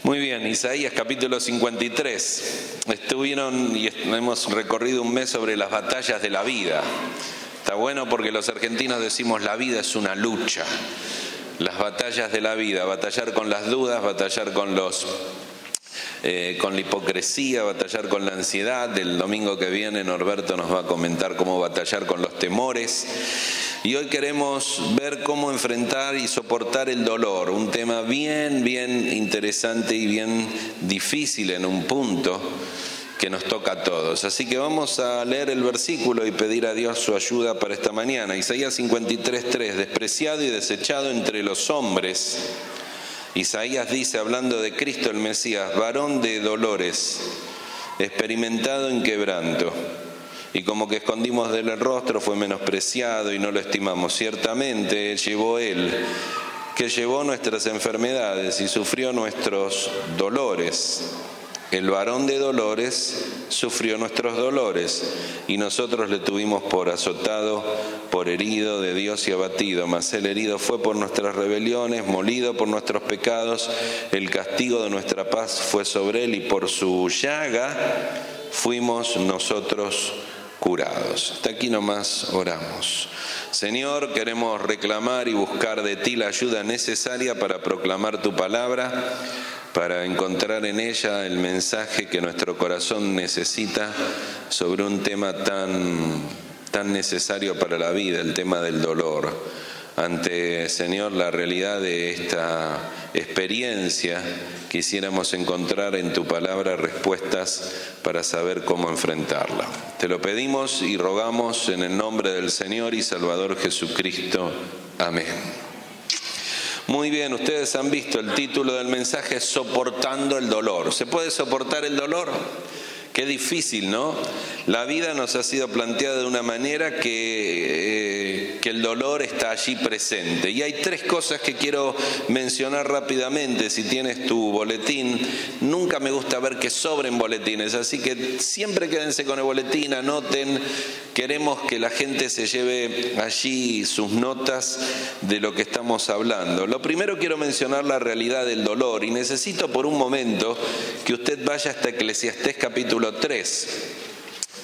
Muy bien, Isaías capítulo 53. Estuvieron y hemos recorrido un mes sobre las batallas de la vida. Está bueno porque los argentinos decimos la vida es una lucha. Las batallas de la vida, batallar con las dudas, batallar con la hipocresía, batallar con la ansiedad. El domingo que viene Norberto nos va a comentar cómo batallar con los temores. Y hoy queremos ver cómo enfrentar y soportar el dolor, un tema bien interesante y bien difícil en un punto que nos toca a todos. Así que vamos a leer el versículo y pedir a Dios su ayuda para esta mañana. Isaías 53:3, despreciado y desechado entre los hombres. Isaías dice, hablando de Cristo el Mesías, varón de dolores, experimentado en quebranto. Y como que escondimos de él el rostro, fue menospreciado y no lo estimamos. Ciertamente llevó él, que llevó nuestras enfermedades y sufrió nuestros dolores. El varón de dolores sufrió nuestros dolores, y nosotros le tuvimos por azotado, por herido de Dios y abatido. Mas el herido fue por nuestras rebeliones, molido por nuestros pecados. El castigo de nuestra paz fue sobre él, y por su llaga fuimos nosotros curados. Hasta aquí nomás oramos. Señor, queremos reclamar y buscar de ti la ayuda necesaria para proclamar tu palabra, para encontrar en ella el mensaje que nuestro corazón necesita sobre un tema tan necesario para la vida, el tema del dolor. Ante, Señor, la realidad de esta experiencia, quisiéramos encontrar en tu palabra respuestas para saber cómo enfrentarla. Te lo pedimos y rogamos en el nombre del Señor y Salvador Jesucristo. Amén. Muy bien, ustedes han visto el título del mensaje, Soportando el dolor. ¿Se puede soportar el dolor? Qué difícil, ¿no? La vida nos ha sido planteada de una manera que el dolor está allí presente. Y hay tres cosas que quiero mencionar rápidamente. Si tienes tu boletín, nunca me gusta ver que sobren boletines, así que siempre quédense con el boletín, anoten. Queremos que la gente se lleve allí sus notas de lo que estamos hablando. Lo primero, quiero mencionar la realidad del dolor, y necesito por un momento que usted vaya hasta Eclesiastés capítulo 3.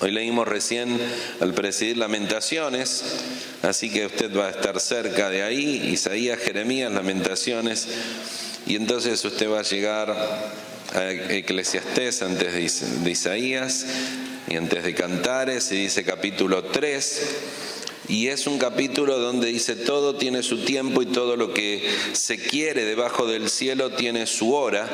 Hoy leímos recién al presidir Lamentaciones, así que usted va a estar cerca de ahí, Isaías, Jeremías, Lamentaciones, y entonces usted va a llegar a Eclesiastés antes de Isaías y antes de Cantares, y dice capítulo 3. Y es un capítulo donde dice todo tiene su tiempo y todo lo que se quiere debajo del cielo tiene su hora.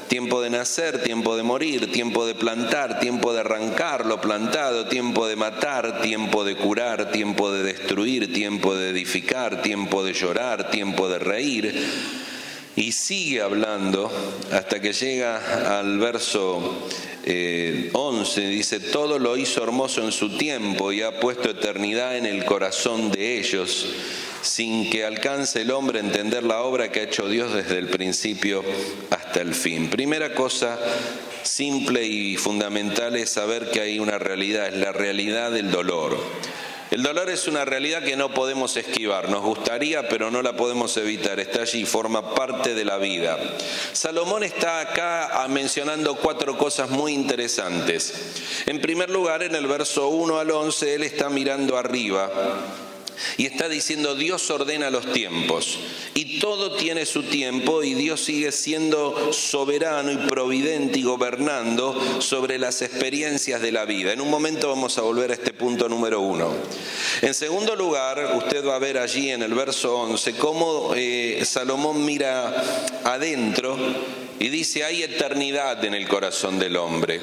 Tiempo de nacer, tiempo de morir, tiempo de plantar, tiempo de arrancar lo plantado, tiempo de matar, tiempo de curar, tiempo de destruir, tiempo de edificar, tiempo de llorar, tiempo de reír. Y sigue hablando hasta que llega al verso 11, dice, todo lo hizo hermoso en su tiempo y ha puesto eternidad en el corazón de ellos, sin que alcance el hombre a entender la obra que ha hecho Dios desde el principio hasta el fin. Primera cosa simple y fundamental es saber que hay una realidad, es la realidad del dolor. El dolor es una realidad que no podemos esquivar, nos gustaría, pero no la podemos evitar, está allí, forma parte de la vida. Salomón está acá mencionando 4 cosas muy interesantes. En primer lugar, en el verso 1 al 11, él está mirando arriba y está diciendo, Dios ordena los tiempos y todo tiene su tiempo, y Dios sigue siendo soberano y providente y gobernando sobre las experiencias de la vida. En un momento vamos a volver a este punto número 1. En segundo lugar, usted va a ver allí en el verso 11 cómo Salomón mira adentro y dice, hay eternidad en el corazón del hombre.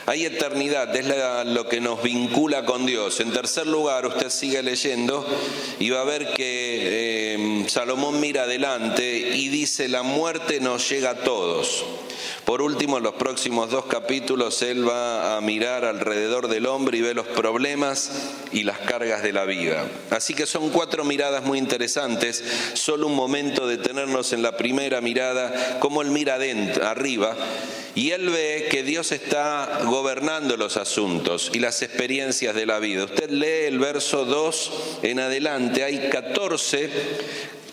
Hay eternidad, es lo que nos vincula con Dios. En tercer lugar, usted sigue leyendo y va a ver que Salomón mira adelante y dice: la muerte nos llega a todos. Por último, en los próximos 2 capítulos, él va a mirar alrededor del hombre y ve los problemas y las cargas de la vida. Así que son 4 miradas muy interesantes. Solo un momento de detenernos en la primera mirada, cómo él mira arriba, y él ve que Dios está gobernando los asuntos y las experiencias de la vida. Usted lee el verso 2 en adelante, hay 14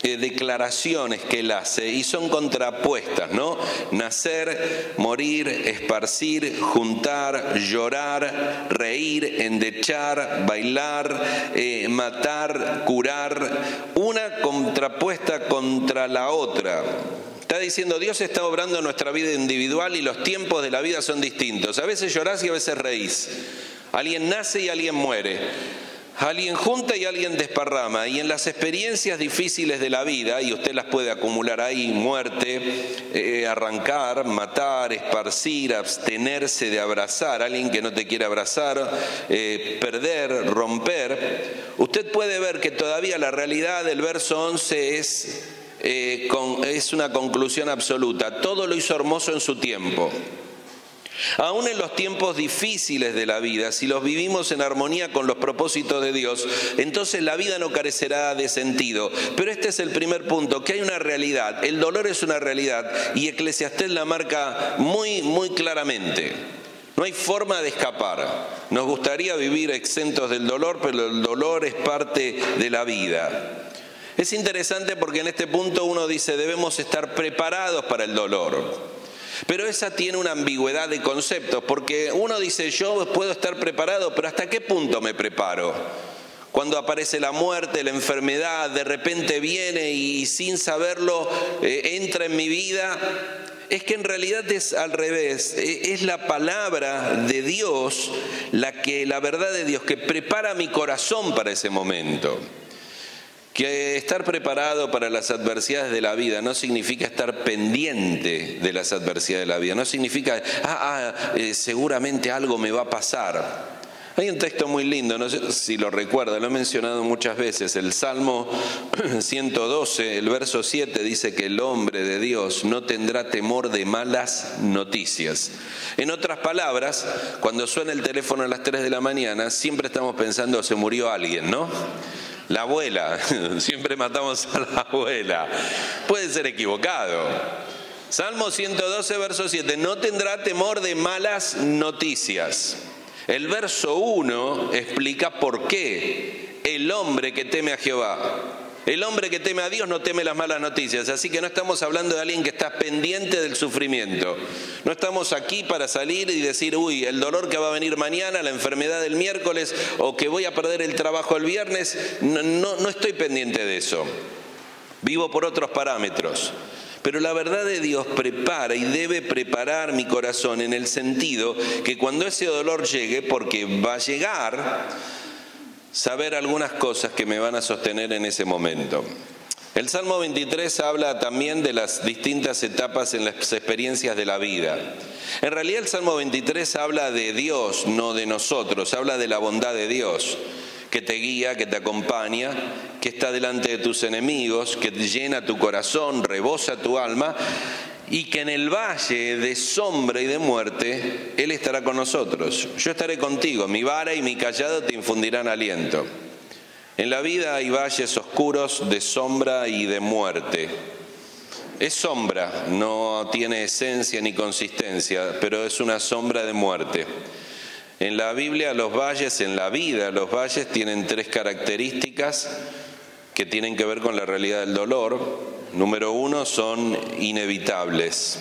declaraciones que él hace y son contrapuestas, ¿no? Nacer, morir, esparcir, juntar, llorar, reír, endechar, bailar, matar, curar, una contrapuesta contra la otra. Está diciendo, Dios está obrando en nuestra vida individual y los tiempos de la vida son distintos. A veces llorás y a veces reís. Alguien nace y alguien muere. Alguien junta y alguien desparrama. Y en las experiencias difíciles de la vida, y usted las puede acumular ahí: muerte, arrancar, matar, esparcir, abstenerse de abrazar, alguien que no te quiere abrazar, perder, romper. Usted puede ver que todavía la realidad del verso 11 es una conclusión absoluta. Todo lo hizo hermoso en su tiempo. Aún en los tiempos difíciles de la vida, si los vivimos en armonía con los propósitos de Dios, entonces la vida no carecerá de sentido. Pero este es el primer punto, que hay una realidad. El dolor es una realidad y Eclesiastés la marca muy, muy claramente. No hay forma de escapar. Nos gustaría vivir exentos del dolor, pero el dolor es parte de la vida. Es interesante porque en este punto uno dice, debemos estar preparados para el dolor. Pero esa tiene una ambigüedad de conceptos, porque uno dice, yo puedo estar preparado, pero ¿hasta qué punto me preparo? Cuando aparece la muerte, la enfermedad, de repente viene y sin saberlo entra en mi vida. Es que en realidad es al revés, es la palabra de Dios, la verdad de Dios que prepara mi corazón para ese momento. Que estar preparado para las adversidades de la vida no significa estar pendiente de las adversidades de la vida, no significa, seguramente algo me va a pasar. Hay un texto muy lindo, no sé si lo recuerda, lo he mencionado muchas veces, el Salmo 112, el verso 7 dice que el hombre de Dios no tendrá temor de malas noticias. En otras palabras, cuando suena el teléfono a las 3 de la mañana, siempre estamos pensando, se murió alguien, ¿no? La abuela, siempre matamos a la abuela. Puede ser equivocado. Salmo 112, verso 7, no tendrá temor de malas noticias. El verso 1 explica por qué el hombre que teme a Jehová. El hombre que teme a Dios no teme las malas noticias, así que no estamos hablando de alguien que está pendiente del sufrimiento. No estamos aquí para salir y decir, uy, el dolor que va a venir mañana, la enfermedad del miércoles, o que voy a perder el trabajo el viernes. No estoy pendiente de eso. Vivo por otros parámetros. Pero la verdad de Dios prepara y debe preparar mi corazón en el sentido que cuando ese dolor llegue, porque va a llegar, saber algunas cosas que me van a sostener en ese momento. El Salmo 23 habla también de las distintas etapas en las experiencias de la vida. En realidad el Salmo 23 habla de Dios, no de nosotros, habla de la bondad de Dios, que te guía, que te acompaña, que está delante de tus enemigos, que te llena tu corazón, rebosa tu alma, y que en el valle de sombra y de muerte, Él estará con nosotros. Yo estaré contigo, mi vara y mi cayado te infundirán aliento. En la vida hay valles oscuros de sombra y de muerte. Es sombra, no tiene esencia ni consistencia, pero es una sombra de muerte. En la Biblia los valles, en la vida los valles tienen 3 características que tienen que ver con la realidad del dolor. Número 1, son inevitables.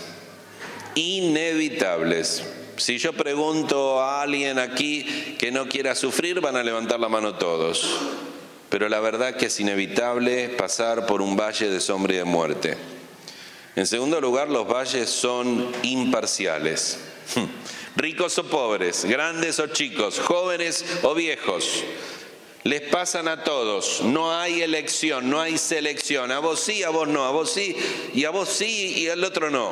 Inevitables. Si yo pregunto a alguien aquí que no quiera sufrir, van a levantar la mano todos. Pero la verdad que es inevitable pasar por un valle de sombra y de muerte. En segundo lugar, los valles son imparciales. Ricos o pobres, grandes o chicos, jóvenes o viejos. Les pasan a todos, no hay elección, no hay selección. A vos sí, a vos no, a vos sí, y a vos sí, y al otro no.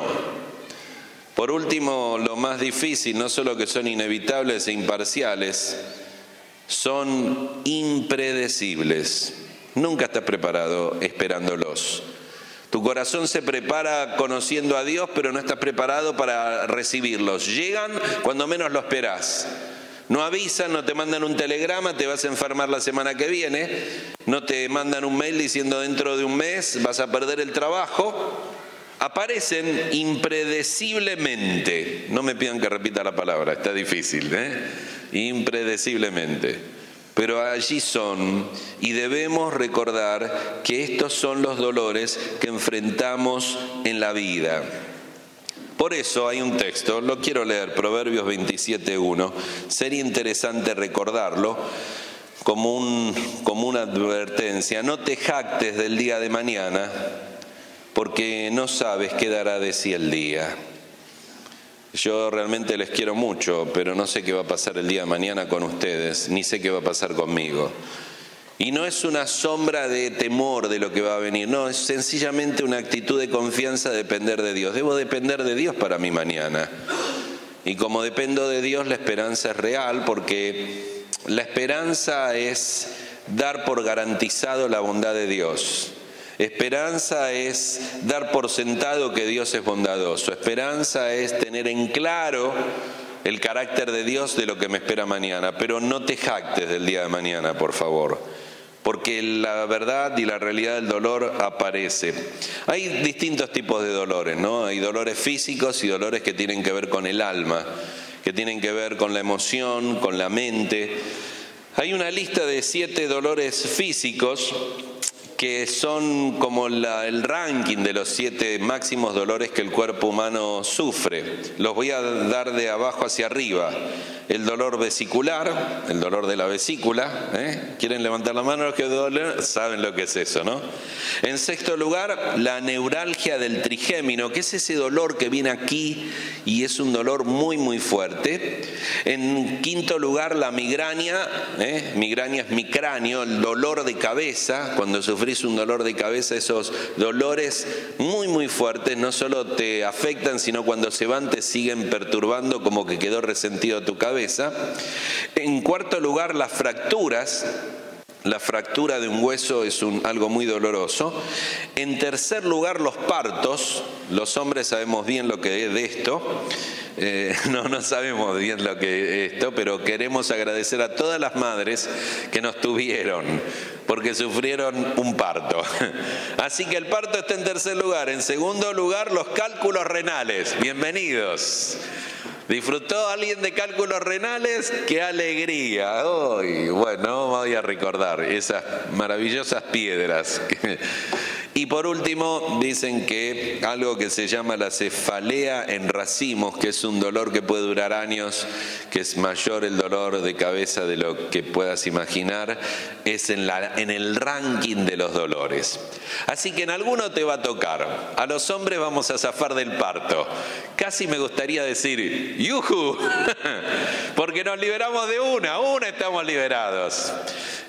Por último, lo más difícil, no solo que son inevitables e imparciales, son impredecibles. Nunca estás preparado esperándolos. Tu corazón se prepara conociendo a Dios, pero no estás preparado para recibirlos. Llegan cuando menos lo esperás. No avisan, no te mandan un telegrama, te vas a enfermar la semana que viene, no te mandan un mail diciendo dentro de un mes vas a perder el trabajo. Aparecen impredeciblemente. No me pidan que repita la palabra, está difícil, impredeciblemente. Pero allí son, y debemos recordar que estos son los dolores que enfrentamos en la vida. Por eso hay un texto, lo quiero leer, Proverbios 27:1. Sería interesante recordarlo como una advertencia. No te jactes del día de mañana, porque no sabes qué dará de sí el día. Yo realmente les quiero mucho, pero no sé qué va a pasar el día de mañana con ustedes, ni sé qué va a pasar conmigo. Y no es una sombra de temor de lo que va a venir, no, es sencillamente una actitud de confianza de depender de Dios. Debo depender de Dios para mi mañana. Y como dependo de Dios, la esperanza es real, porque la esperanza es dar por garantizado la bondad de Dios. Esperanza es dar por sentado que Dios es bondadoso. Esperanza es tener en claro el carácter de Dios de lo que me espera mañana. Pero no te jactes del día de mañana, por favor, porque la verdad y la realidad del dolor aparece. Hay distintos tipos de dolores, ¿no? Hay dolores físicos y dolores que tienen que ver con el alma, que tienen que ver con la emoción, con la mente. Hay una lista de 7 dolores físicos que son como el ranking de los 7 máximos dolores que el cuerpo humano sufre. Los voy a dar de abajo hacia arriba. El dolor vesicular, el dolor de la vesícula. ¿Quieren levantar la mano los que duelen? Saben lo que es eso, ¿no? En sexto lugar, la neuralgia del trigémino, que es ese dolor que viene aquí y es un dolor muy, muy fuerte. En quinto lugar, la migraña. Migraña es mi cráneo, el dolor de cabeza. Cuando sufrís un dolor de cabeza, esos dolores muy, muy fuertes no solo te afectan, sino cuando se van te siguen perturbando como que quedó resentido tu cabeza. En cuarto lugar, las fracturas. La fractura de un hueso es algo muy doloroso. En tercer lugar, los partos. Los hombres sabemos bien lo que es de esto. No sabemos bien lo que es esto, pero queremos agradecer a todas las madres que nos tuvieron, porque sufrieron un parto. Así que el parto está en tercer lugar. En segundo lugar, los cálculos renales. Bienvenidos. ¿Disfrutó alguien de cálculos renales? ¡Qué alegría! Bueno, voy a recordar esas maravillosas piedras. Y por último, dicen que algo que se llama la cefalea en racimos, que es un dolor que puede durar años, que es mayor el dolor de cabeza de lo que puedas imaginar, es en el ranking de los dolores. Así que en alguno te va a tocar. A los hombres vamos a zafar del parto. Casi me gustaría decir ¡yujú! Porque nos liberamos de una estamos liberados.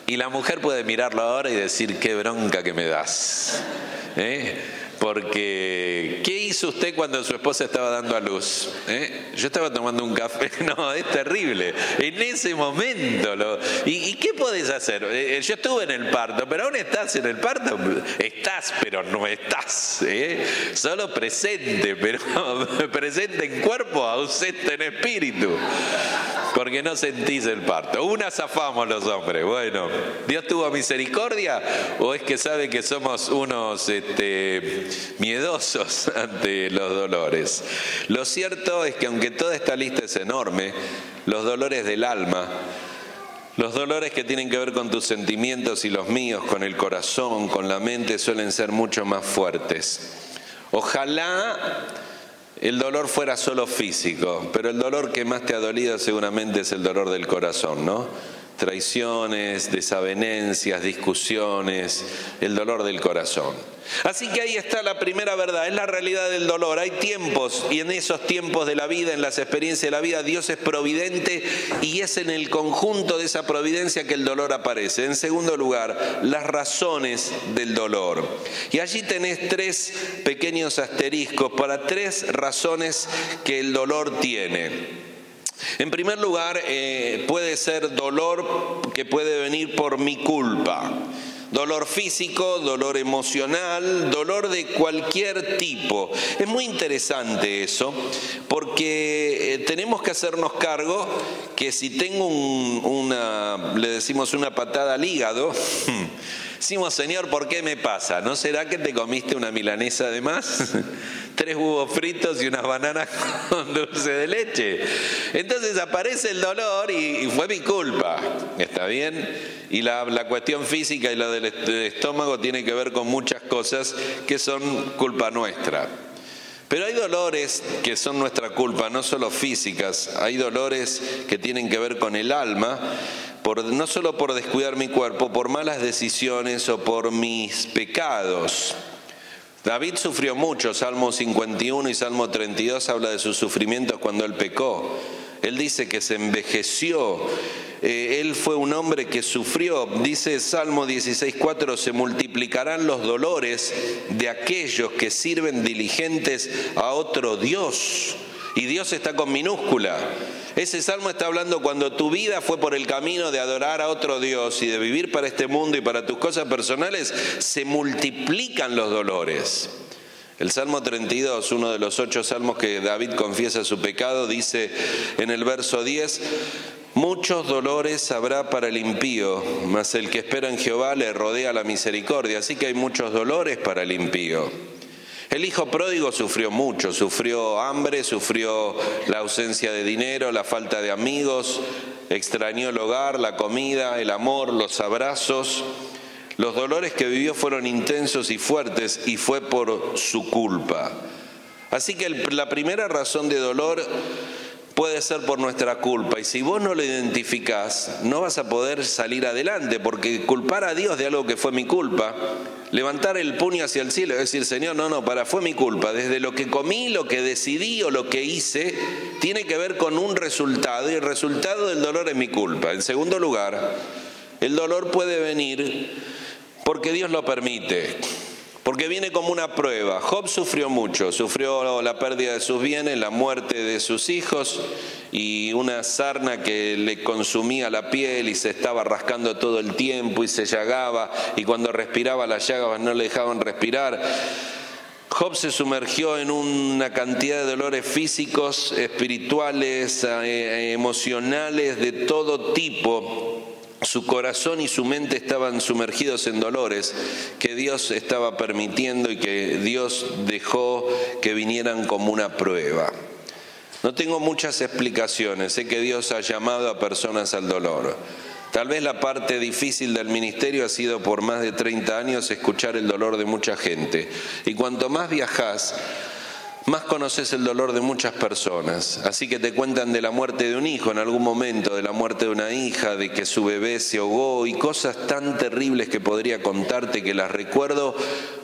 Y la mujer puede mirarlo ahora y decir, qué bronca que me das. Porque, ¿qué hizo usted cuando su esposa estaba dando a luz? Yo estaba tomando un café. No, es terrible. En ese momento. ¿Y qué podés hacer? Yo estuve en el parto, pero aún estás en el parto. Estás, pero no estás. Solo presente, pero presente en cuerpo, ausente en espíritu. Porque no sentís el parto. Una zafamos los hombres. Bueno, ¿Dios tuvo misericordia? ¿O es que sabe que somos unos miedosos ante los dolores? Lo cierto es que aunque toda esta lista es enorme, los dolores del alma, los dolores que tienen que ver con tus sentimientos y los míos, con el corazón, con la mente, suelen ser mucho más fuertes. Ojalá el dolor fuera solo físico, pero el dolor que más te ha dolido seguramente es el dolor del corazón, ¿no? Traiciones, desavenencias, discusiones, el dolor del corazón. Así que ahí está la primera verdad, es la realidad del dolor. Hay tiempos, y en esos tiempos de la vida, en las experiencias de la vida, Dios es providente y es en el conjunto de esa providencia que el dolor aparece. En segundo lugar, las razones del dolor. Y allí tenés 3 pequeños asteriscos para 3 razones que el dolor tiene. En primer lugar, puede ser dolor que puede venir por mi culpa. Dolor físico, dolor emocional, dolor de cualquier tipo. Es muy interesante eso, porque tenemos que hacernos cargo que si tengo le decimos una patada al hígado, decimos, Señor, ¿por qué me pasa? ¿No será que te comiste una milanesa de más? 3 huevos fritos y unas bananas con dulce de leche. Entonces aparece el dolor y fue mi culpa. ¿Está bien? Y la cuestión física y la del estómago tiene que ver con muchas cosas que son culpa nuestra. Pero hay dolores que son nuestra culpa, no solo físicas. Hay dolores que tienen que ver con el alma, no solo por descuidar mi cuerpo, por malas decisiones o por mis pecados. David sufrió mucho, Salmo 51 y Salmo 32 habla de sus sufrimientos cuando él pecó. Él dice que se envejeció, él fue un hombre que sufrió. Dice Salmo 16:4, se multiplicarán los dolores de aquellos que sirven diligentes a otro Dios. Y Dios está con minúscula. Ese salmo está hablando cuando tu vida fue por el camino de adorar a otro Dios y de vivir para este mundo y para tus cosas personales, se multiplican los dolores. El Salmo 32, uno de los 8 salmos que David confiesa su pecado, dice en el verso 10, muchos dolores habrá para el impío, mas el que espera en Jehová le rodea la misericordia. Así que hay muchos dolores para el impío. El hijo pródigo sufrió mucho, sufrió hambre, sufrió la ausencia de dinero, la falta de amigos, extrañó el hogar, la comida, el amor, los abrazos. Los dolores que vivió fueron intensos y fuertes y fue por su culpa. Así que la primera razón de dolor puede ser por nuestra culpa, y si vos no lo identificás, no vas a poder salir adelante, porque culpar a Dios de algo que fue mi culpa, levantar el puño hacia el cielo y decir, Señor, fue mi culpa, desde lo que comí, lo que decidí o lo que hice, tiene que ver con un resultado, y el resultado del dolor es mi culpa. En segundo lugar, el dolor puede venir porque Dios lo permite. Porque viene como una prueba. Job sufrió mucho, sufrió la pérdida de sus bienes, la muerte de sus hijos y una sarna que le consumía la piel y se estaba rascando todo el tiempo y se llagaba, y cuando respiraba las llagas no le dejaban respirar. Job se sumergió en una cantidad de dolores físicos, espirituales, emocionales, de todo tipo. Su corazón y su mente estaban sumergidos en dolores que Dios estaba permitiendo y que Dios dejó que vinieran como una prueba. No tengo muchas explicaciones, sé que Dios ha llamado a personas al dolor. Tal vez la parte difícil del ministerio ha sido por más de 30 años escuchar el dolor de mucha gente. Y cuanto más viajás, más conoces el dolor de muchas personas. Así que te cuentan de la muerte de un hijo en algún momento, de la muerte de una hija, de que su bebé se ahogó y cosas tan terribles que podría contarte que las recuerdo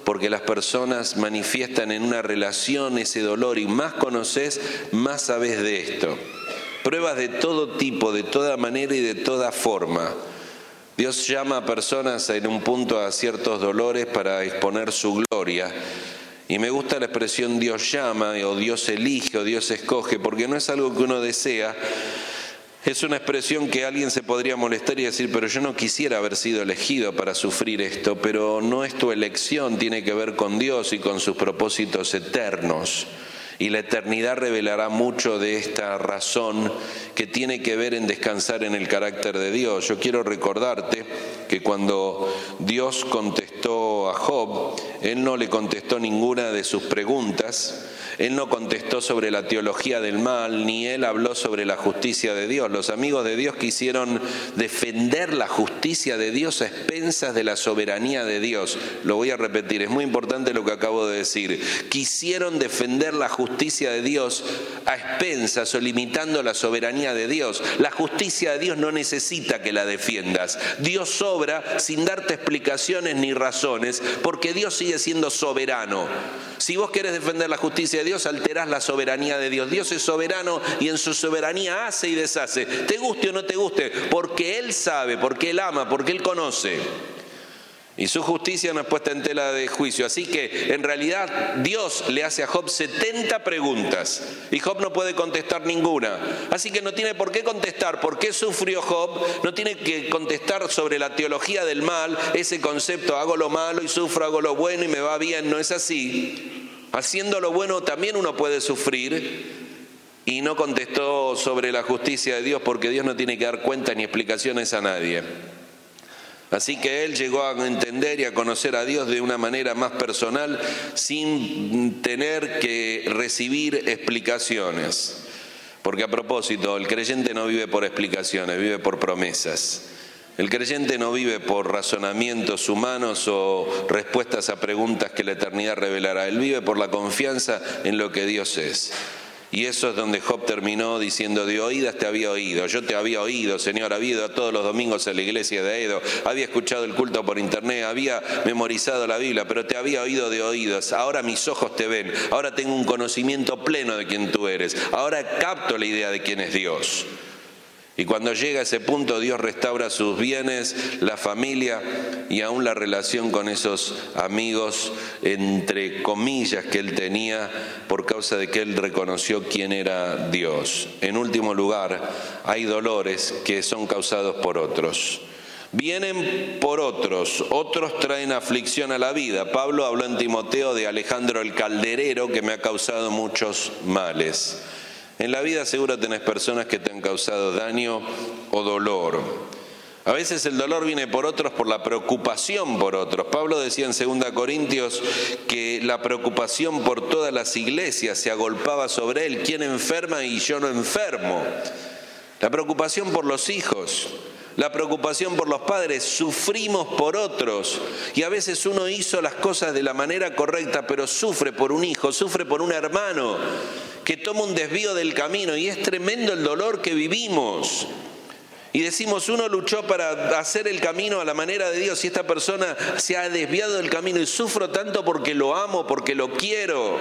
porque las personas manifiestan en una relación ese dolor, y más conoces, más sabes de esto. Pruebas de todo tipo, de toda manera y de toda forma. Dios llama a personas en un punto a ciertos dolores para exponer su gloria. Y me gusta la expresión Dios llama, o Dios elige, o Dios escoge, porque no es algo que uno desea. Es una expresión que alguien se podría molestar y decir, pero yo no quisiera haber sido elegido para sufrir esto, pero no es tu elección, tiene que ver con Dios y con sus propósitos eternos. Y la eternidad revelará mucho de esta razón que tiene que ver en descansar en el carácter de Dios. Yo quiero recordarte que cuando Dios contestó a Job, Él no le contestó ninguna de sus preguntas. Él no contestó sobre la teología del mal, ni Él habló sobre la justicia de Dios. Los amigos de Dios quisieron defender la justicia de Dios a expensas de la soberanía de Dios. Lo voy a repetir, es muy importante lo que acabo de decir. Quisieron defender la justicia de Dios a expensas o limitando la soberanía de Dios. La justicia de Dios no necesita que la defiendas. Dios obra sin darte explicaciones ni razones, porque Dios sigue siendo soberano. Si vos querés defender la justicia de Dios, alterás la soberanía de Dios. Dios es soberano y en su soberanía hace y deshace, te guste o no te guste, porque Él sabe, porque Él ama, porque Él conoce. Y su justicia no es puesta en tela de juicio. Así que en realidad Dios le hace a Job 70 preguntas y Job no puede contestar ninguna. Así que no tiene por qué contestar por qué sufrió Job, no tiene que contestar sobre la teología del mal, ese concepto, hago lo malo y sufro, hago lo bueno y me va bien. No es así. Haciendo lo bueno también uno puede sufrir. Y no contestó sobre la justicia de Dios porque Dios no tiene que dar cuenta ni explicaciones a nadie. Así que él llegó a entender y a conocer a Dios de una manera más personal sin tener que recibir explicaciones. Porque a propósito, el creyente no vive por explicaciones, vive por promesas. El creyente no vive por razonamientos humanos o respuestas a preguntas que la eternidad revelará. Él vive por la confianza en lo que Dios es. Y eso es donde Job terminó diciendo: de oídas te había oído, yo te había oído, Señor, había ido a todos los domingos a la iglesia de Edo, había escuchado el culto por internet, había memorizado la Biblia, pero te había oído de oídas. Ahora mis ojos te ven, ahora tengo un conocimiento pleno de quién tú eres, ahora capto la idea de quién es Dios. Y cuando llega a ese punto, Dios restaura sus bienes, la familia y aún la relación con esos amigos, entre comillas, que él tenía por causa de que él reconoció quién era Dios. En último lugar, hay dolores que son causados por otros. Vienen por otros, otros traen aflicción a la vida. Pablo habló en Timoteo de Alejandro el calderero, que me ha causado muchos males. En la vida seguro tenés personas que te han causado daño o dolor. A veces el dolor viene por otros por la preocupación por otros. Pablo decía en 2 Corintios que la preocupación por todas las iglesias se agolpaba sobre él. ¿Quién enferma y yo no enfermo? La preocupación por los hijos, la preocupación por los padres, sufrimos por otros. Y a veces uno hizo las cosas de la manera correcta, pero sufre por un hijo, sufre por un hermano que toma un desvío del camino, y es tremendo el dolor que vivimos. Y decimos, uno luchó para hacer el camino a la manera de Dios y esta persona se ha desviado del camino y sufro tanto porque lo amo, porque lo quiero.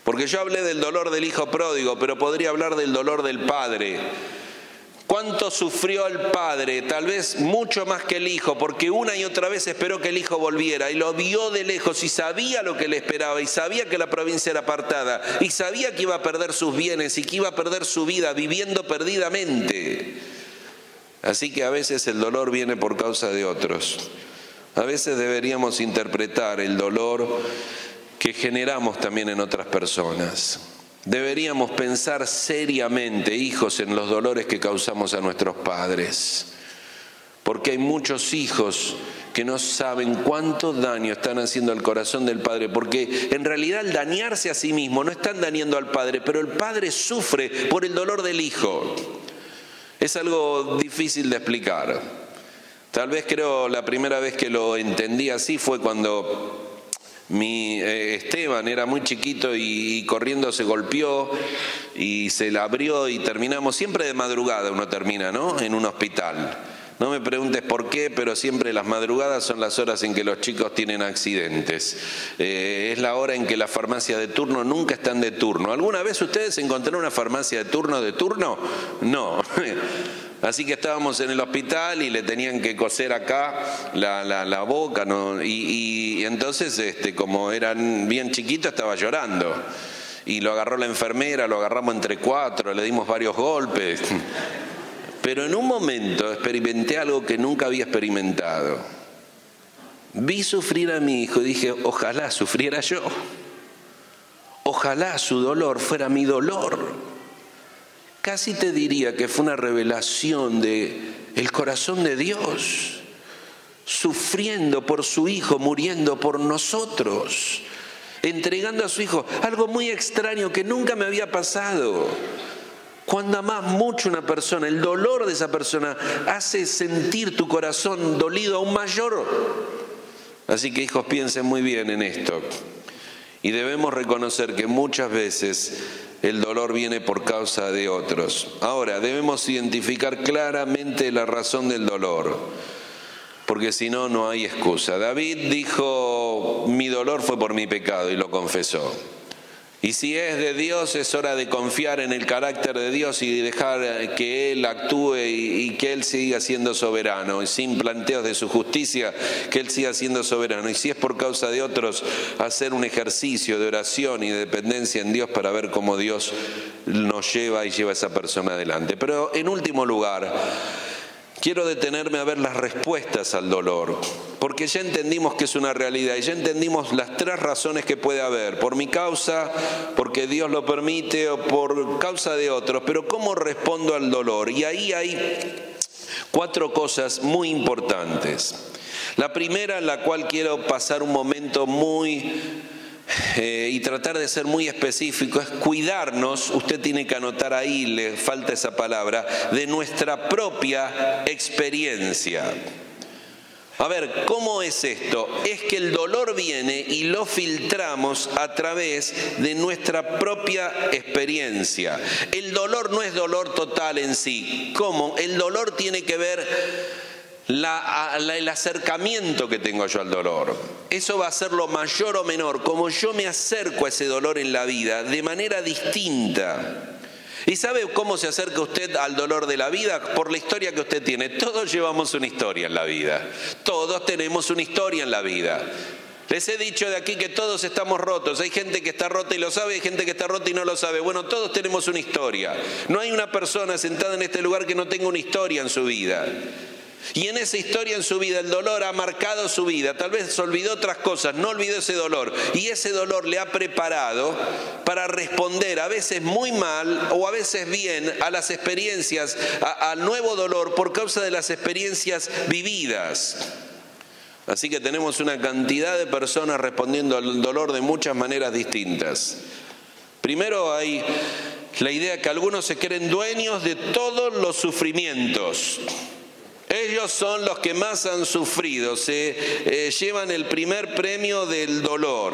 Porque yo hablé del dolor del hijo pródigo, pero podría hablar del dolor del padre. ¿Cuánto sufrió el padre? Tal vez mucho más que el hijo, porque una y otra vez esperó que el hijo volviera y lo vio de lejos y sabía lo que le esperaba y sabía que la provincia era apartada y sabía que iba a perder sus bienes y que iba a perder su vida viviendo perdidamente. Así que a veces el dolor viene por causa de otros. A veces deberíamos interpretar el dolor que generamos también en otras personas. Deberíamos pensar seriamente, hijos, en los dolores que causamos a nuestros padres. Porque hay muchos hijos que no saben cuánto daño están haciendo al corazón del padre. Porque en realidad al dañarse a sí mismo no están dañando al padre, pero el padre sufre por el dolor del hijo. Es algo difícil de explicar. Tal vez creo la primera vez que lo entendí así fue cuando Esteban era muy chiquito y corriendo se golpeó y se la abrió y terminamos, siempre de madrugada uno termina, ¿no?, en un hospital. No me preguntes por qué, pero siempre las madrugadas son las horas en que los chicos tienen accidentes. Es la hora en que las farmacias de turno nunca están de turno. ¿Alguna vez ustedes encontraron una farmacia de turno? No. Así que estábamos en el hospital y le tenían que coser acá la boca, ¿no? Y entonces, como eran bien chiquitos, estaba llorando. Y lo agarró la enfermera, lo agarramos entre 4, le dimos varios golpes. Pero en un momento experimenté algo que nunca había experimentado. Vi sufrir a mi hijo y dije, ojalá sufriera yo. Ojalá su dolor fuera mi dolor. Casi te diría que fue una revelación del corazón de Dios, sufriendo por su hijo, muriendo por nosotros, entregando a su hijo, algo muy extraño que nunca me había pasado. Cuando amás mucho a una persona, el dolor de esa persona hace sentir tu corazón dolido aún mayor. Así que, hijos, piensen muy bien en esto. Y debemos reconocer que muchas veces el dolor viene por causa de otros. Ahora, debemos identificar claramente la razón del dolor. porque si no, no hay excusa. David dijo, mi dolor fue por mi pecado, y lo confesó. Y si es de Dios, es hora de confiar en el carácter de Dios y dejar que Él actúe y que Él siga siendo soberano, y sin planteos de su justicia, que Él siga siendo soberano. Y si es por causa de otros, hacer un ejercicio de oración y de dependencia en Dios para ver cómo Dios nos lleva y lleva a esa persona adelante. Pero en último lugar, quiero detenerme a ver las respuestas al dolor, porque ya entendimos que es una realidad y ya entendimos las 3 razones que puede haber: por mi causa, porque Dios lo permite, o por causa de otros. Pero ¿cómo respondo al dolor? Y ahí hay 4 cosas muy importantes. La primera, en la cual quiero pasar un momento y tratar de ser muy específico, es cuidarnos. Usted tiene que anotar ahí, le falta esa palabra, de nuestra propia experiencia. A ver, ¿cómo es esto? Es que el dolor viene y lo filtramos a través de nuestra propia experiencia. El dolor no es dolor total en sí. ¿Cómo? El dolor tiene que ver el acercamiento que tengo yo al dolor. Eso va a ser lo mayor o menor, como yo me acerco a ese dolor en la vida de manera distinta. ¿Y sabe cómo se acerca usted al dolor de la vida? Por la historia que usted tiene. Todos llevamos una historia en la vida. Todos tenemos una historia en la vida. Les he dicho de aquí que todos estamos rotos. Hay gente que está rota y lo sabe, hay gente que está rota y no lo sabe. Bueno, todos tenemos una historia. No hay una persona sentada en este lugar que no tenga una historia en su vida. Y en esa historia en su vida, el dolor ha marcado su vida. Tal vez olvidó otras cosas, no olvidó ese dolor. Y ese dolor le ha preparado para responder, a veces muy mal o a veces bien, a las experiencias, al nuevo dolor por causa de las experiencias vividas. Así que tenemos una cantidad de personas respondiendo al dolor de muchas maneras distintas. Primero hay la idea que algunos se creen dueños de todos los sufrimientos. Ellos son los que más han sufrido, se llevan el primer premio del dolor.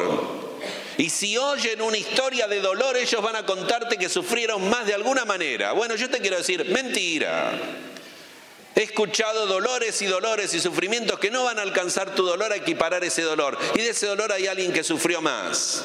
Y si oyen una historia de dolor, ellos van a contarte que sufrieron más de alguna manera. Bueno, yo te quiero decir, mentira. He escuchado dolores y sufrimientos que no van a alcanzar tu dolor a equiparar ese dolor. Y de ese dolor hay alguien que sufrió más.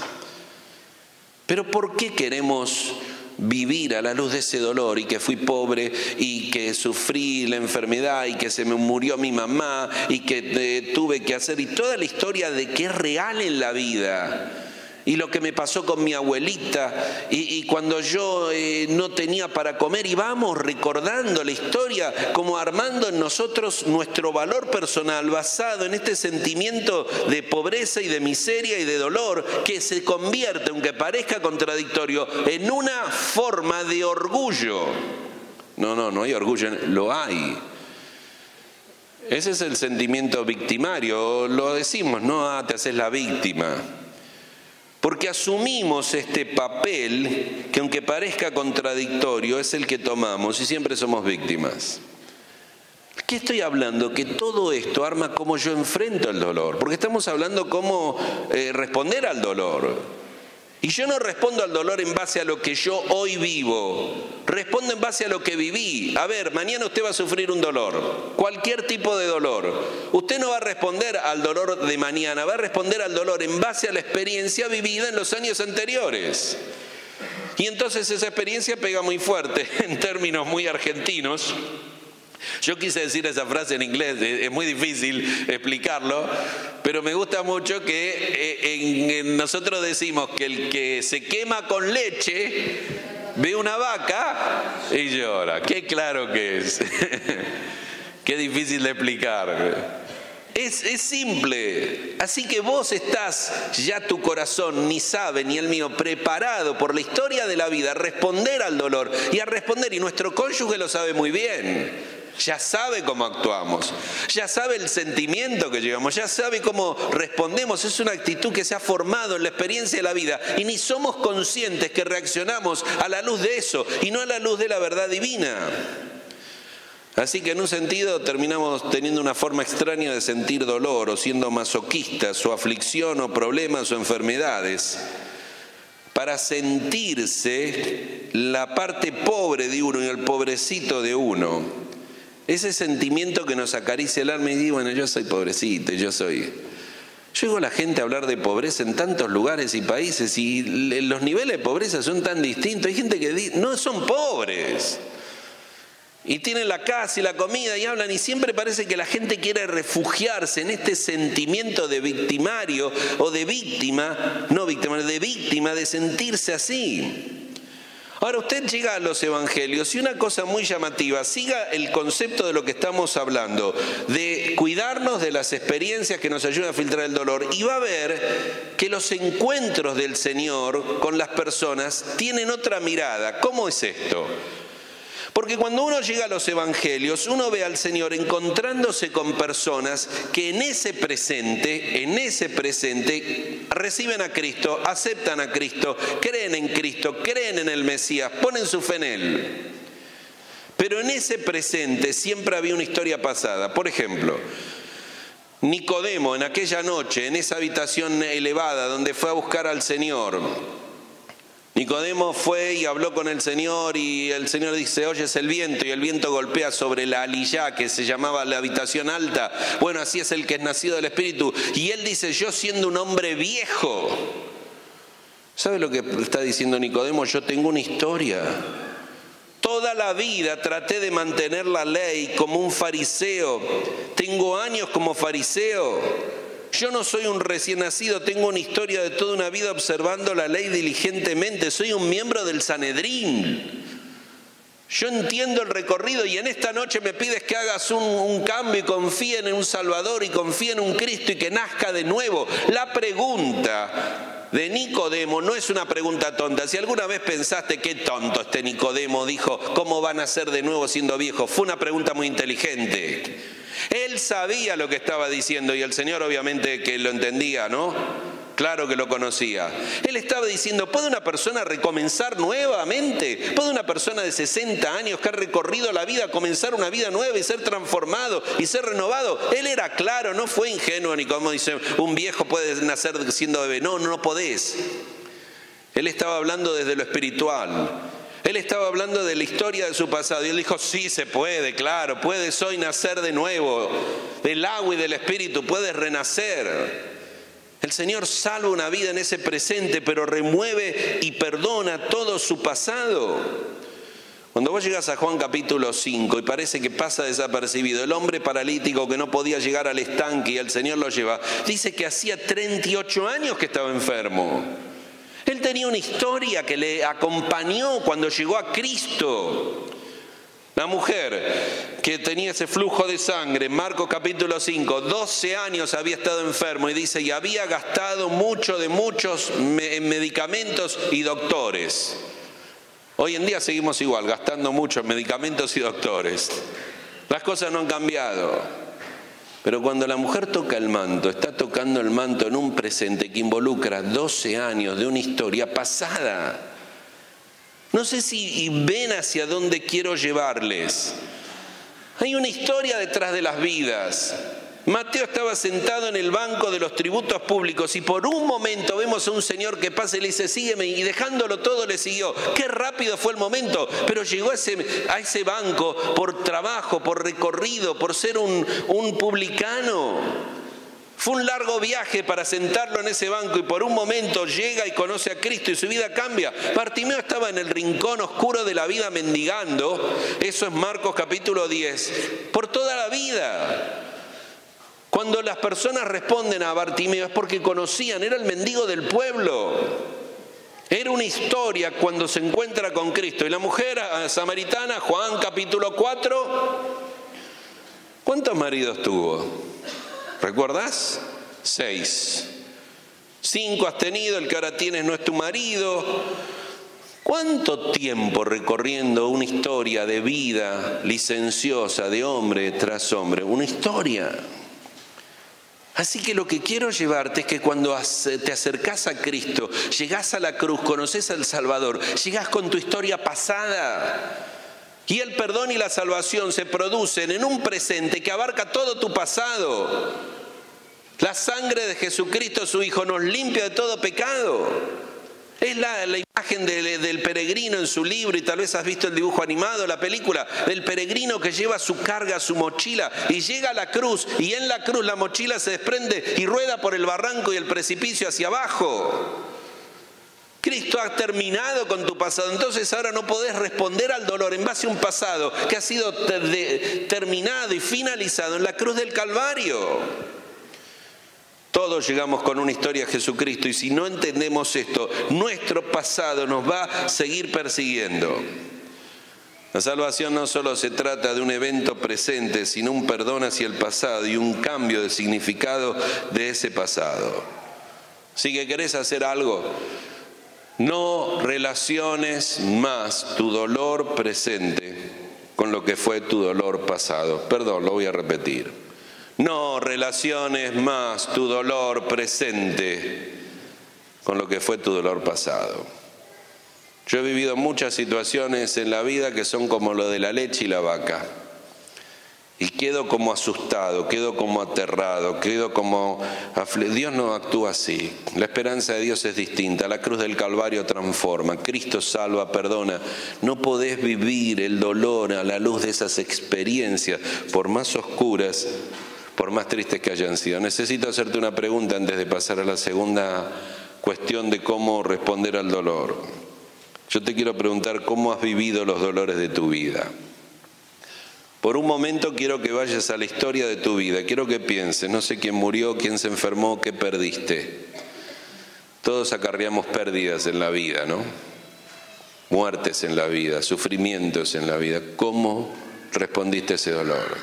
Pero ¿por qué queremos vivir a la luz de ese dolor, y que fui pobre y que sufrí la enfermedad y que se me murió mi mamá y que tuve que hacer, y toda la historia de que es real en la vida, y lo que me pasó con mi abuelita y cuando yo no tenía para comer, y vamos recordando la historia como armando en nosotros nuestro valor personal basado en este sentimiento de pobreza y de miseria y de dolor que se convierte, aunque parezca contradictorio, en una forma de orgullo. No hay orgullo, lo hay. Ese es el sentimiento victimario, lo decimos, no te haces la víctima. Porque asumimos este papel que, aunque parezca contradictorio, es el que tomamos y siempre somos víctimas. ¿Qué estoy hablando? Que todo esto arma cómo yo enfrento el dolor, porque estamos hablando cómo responder al dolor. Y yo no respondo al dolor en base a lo que yo hoy vivo, respondo en base a lo que viví. A ver, mañana usted va a sufrir un dolor, cualquier tipo de dolor. Usted no va a responder al dolor de mañana, va a responder al dolor en base a la experiencia vivida en los años anteriores. Y entonces esa experiencia pega muy fuerte, en términos muy argentinos. Yo quise decir esa frase en inglés, es muy difícil explicarlo, pero me gusta mucho que nosotros decimos que el que se quema con leche ve una vaca y llora. Qué claro que es. Qué difícil de explicar. Es simple. Así que vos estás, ya tu corazón, ni sabe, ni el mío, preparado por la historia de la vida a responder al dolor y a responder. Y nuestro cónyuge lo sabe muy bien. Ya sabe cómo actuamos, ya sabe el sentimiento que llevamos, ya sabe cómo respondemos. Es una actitud que se ha formado en la experiencia de la vida y ni somos conscientes que reaccionamos a la luz de eso y no a la luz de la verdad divina. Así que en un sentido terminamos teniendo una forma extraña de sentir dolor, o siendo masoquistas, o aflicción, o problemas, o enfermedades, para sentirse la parte pobre de uno y el pobrecito de uno. Ese sentimiento que nos acaricia el alma y digo, bueno, yo soy pobrecito, yo oigo a la gente hablar de pobreza en tantos lugares y países y los niveles de pobreza son tan distintos. Hay gente que dice, no son pobres. Y tienen la casa y la comida y hablan y siempre parece que la gente quiere refugiarse en este sentimiento de victimario o de víctima, no víctima, de víctima, de sentirse así. Ahora usted llega a los evangelios y una cosa muy llamativa, siga el concepto de lo que estamos hablando, de cuidarnos de las experiencias que nos ayudan a filtrar el dolor, y va a ver que los encuentros del Señor con las personas tienen otra mirada. ¿Cómo es esto? Porque cuando uno llega a los evangelios, uno ve al Señor encontrándose con personas que en ese presente, reciben a Cristo, aceptan a Cristo, creen en Cristo, creen en el Mesías, ponen su fe en Él. Pero en ese presente siempre había una historia pasada. Por ejemplo, Nicodemo en aquella noche, en esa habitación elevada donde fue a buscar al Señor, Nicodemo fue y habló con el Señor y el Señor dice, oyes el viento, y el viento golpea sobre la aliyá, que se llamaba la habitación alta. Bueno, así es el que es nacido del Espíritu. Y él dice, yo siendo un hombre viejo. ¿Sabe lo que está diciendo Nicodemo? Yo tengo una historia. Toda la vida traté de mantener la ley como un fariseo. Tengo años como fariseo. Yo no soy un recién nacido, tengo una historia de toda una vida observando la ley diligentemente. Soy un miembro del Sanedrín. Yo entiendo el recorrido y en esta noche me pides que hagas un cambio y confíen en un Salvador y confíen en un Cristo y que nazca de nuevo. La pregunta de Nicodemo no es una pregunta tonta. Si alguna vez pensaste, qué tonto este Nicodemo, dijo, ¿cómo van a ser de nuevo siendo viejos? Fue una pregunta muy inteligente. Él sabía lo que estaba diciendo y el Señor obviamente que lo entendía, ¿no? Claro que lo conocía. Él estaba diciendo, ¿puede una persona recomenzar nuevamente? ¿Puede una persona de 60 años que ha recorrido la vida comenzar una vida nueva y ser transformado y ser renovado? Él era claro, no fue ingenuo ni como dice, un viejo puede nacer siendo bebé. No podés. Él estaba hablando desde lo espiritual. Él estaba hablando de la historia de su pasado y él dijo, sí se puede, claro, puedes hoy nacer de nuevo, del agua y del Espíritu, puedes renacer. El Señor salva una vida en ese presente, pero remueve y perdona todo su pasado. Cuando vos llegas a Juan capítulo 5 y parece que pasa desapercibido, el hombre paralítico que no podía llegar al estanque y el Señor lo lleva, dice que hacía 38 años que estaba enfermo. Él tenía una historia que le acompañó cuando llegó a Cristo. La mujer que tenía ese flujo de sangre, Marcos capítulo 5, 12 años había estado enfermo y dice, y había gastado muchos medicamentos y doctores. Hoy en día seguimos igual, gastando muchos medicamentos y doctores. Las cosas no han cambiado. Pero cuando la mujer toca el manto, está tocando el manto en un presente que involucra 12 años de una historia pasada. No sé si ven hacia dónde quiero llevarles. Hay una historia detrás de las vidas. Mateo estaba sentado en el banco de los tributos públicos y por un momento vemos a un señor que pasa y le dice, sígueme, y dejándolo todo le siguió. Qué rápido fue el momento, pero llegó a ese banco por trabajo, por recorrido, por ser un publicano. Fue un largo viaje para sentarlo en ese banco y por un momento llega y conoce a Cristo y su vida cambia. Bartimeo estaba en el rincón oscuro de la vida mendigando, eso es Marcos capítulo 10, por toda la vida. Cuando las personas responden a Bartimeo es porque conocían, era el mendigo del pueblo. Era una historia cuando se encuentra con Cristo. Y la mujer samaritana, Juan capítulo 4, ¿cuántos maridos tuvo? ¿Recuerdas? 6. 5 has tenido, el que ahora tienes no es tu marido. ¿Cuánto tiempo recorriendo una historia de vida licenciosa de hombre tras hombre? Una historia. Así que lo que quiero llevarte es que cuando te acercás a Cristo, llegás a la cruz, conoces al Salvador, llegás con tu historia pasada. Y el perdón y la salvación se producen en un presente que abarca todo tu pasado. La sangre de Jesucristo, su Hijo, nos limpia de todo pecado. Es la imagen imagen del peregrino en su libro, y tal vez has visto el dibujo animado, la película, del peregrino que lleva su carga, su mochila, y llega a la cruz, y en la cruz la mochila se desprende y rueda por el barranco y el precipicio hacia abajo. Cristo ha terminado con tu pasado, entonces ahora no podés responder al dolor en base a un pasado que ha sido terminado y finalizado en la cruz del Calvario. Todos llegamos con una historia a Jesucristo, y si no entendemos esto, nuestro pasado nos va a seguir persiguiendo. La salvación no solo se trata de un evento presente, sino un perdón hacia el pasado y un cambio de significado de ese pasado. Si que querés hacer algo, no relaciones más tu dolor presente con lo que fue tu dolor pasado. Perdón, lo voy a repetir. No relaciones más tu dolor presente con lo que fue tu dolor pasado. Yo he vivido muchas situaciones en la vida que son como lo de la leche y la vaca. Y quedo como asustado, quedo como aterrado, quedo como... Dios no actúa así. La esperanza de Dios es distinta. La cruz del Calvario transforma. Cristo salva, perdona. No podés vivir el dolor a la luz de esas experiencias, por más oscuras, por más tristes que hayan sido. Necesito hacerte una pregunta antes de pasar a la segunda cuestión de cómo responder al dolor. Yo te quiero preguntar cómo has vivido los dolores de tu vida. Por un momento quiero que vayas a la historia de tu vida, quiero que pienses, no sé quién murió, quién se enfermó, qué perdiste. Todos acarreamos pérdidas en la vida, ¿no? Muertes en la vida, sufrimientos en la vida. ¿Cómo respondiste a ese dolor?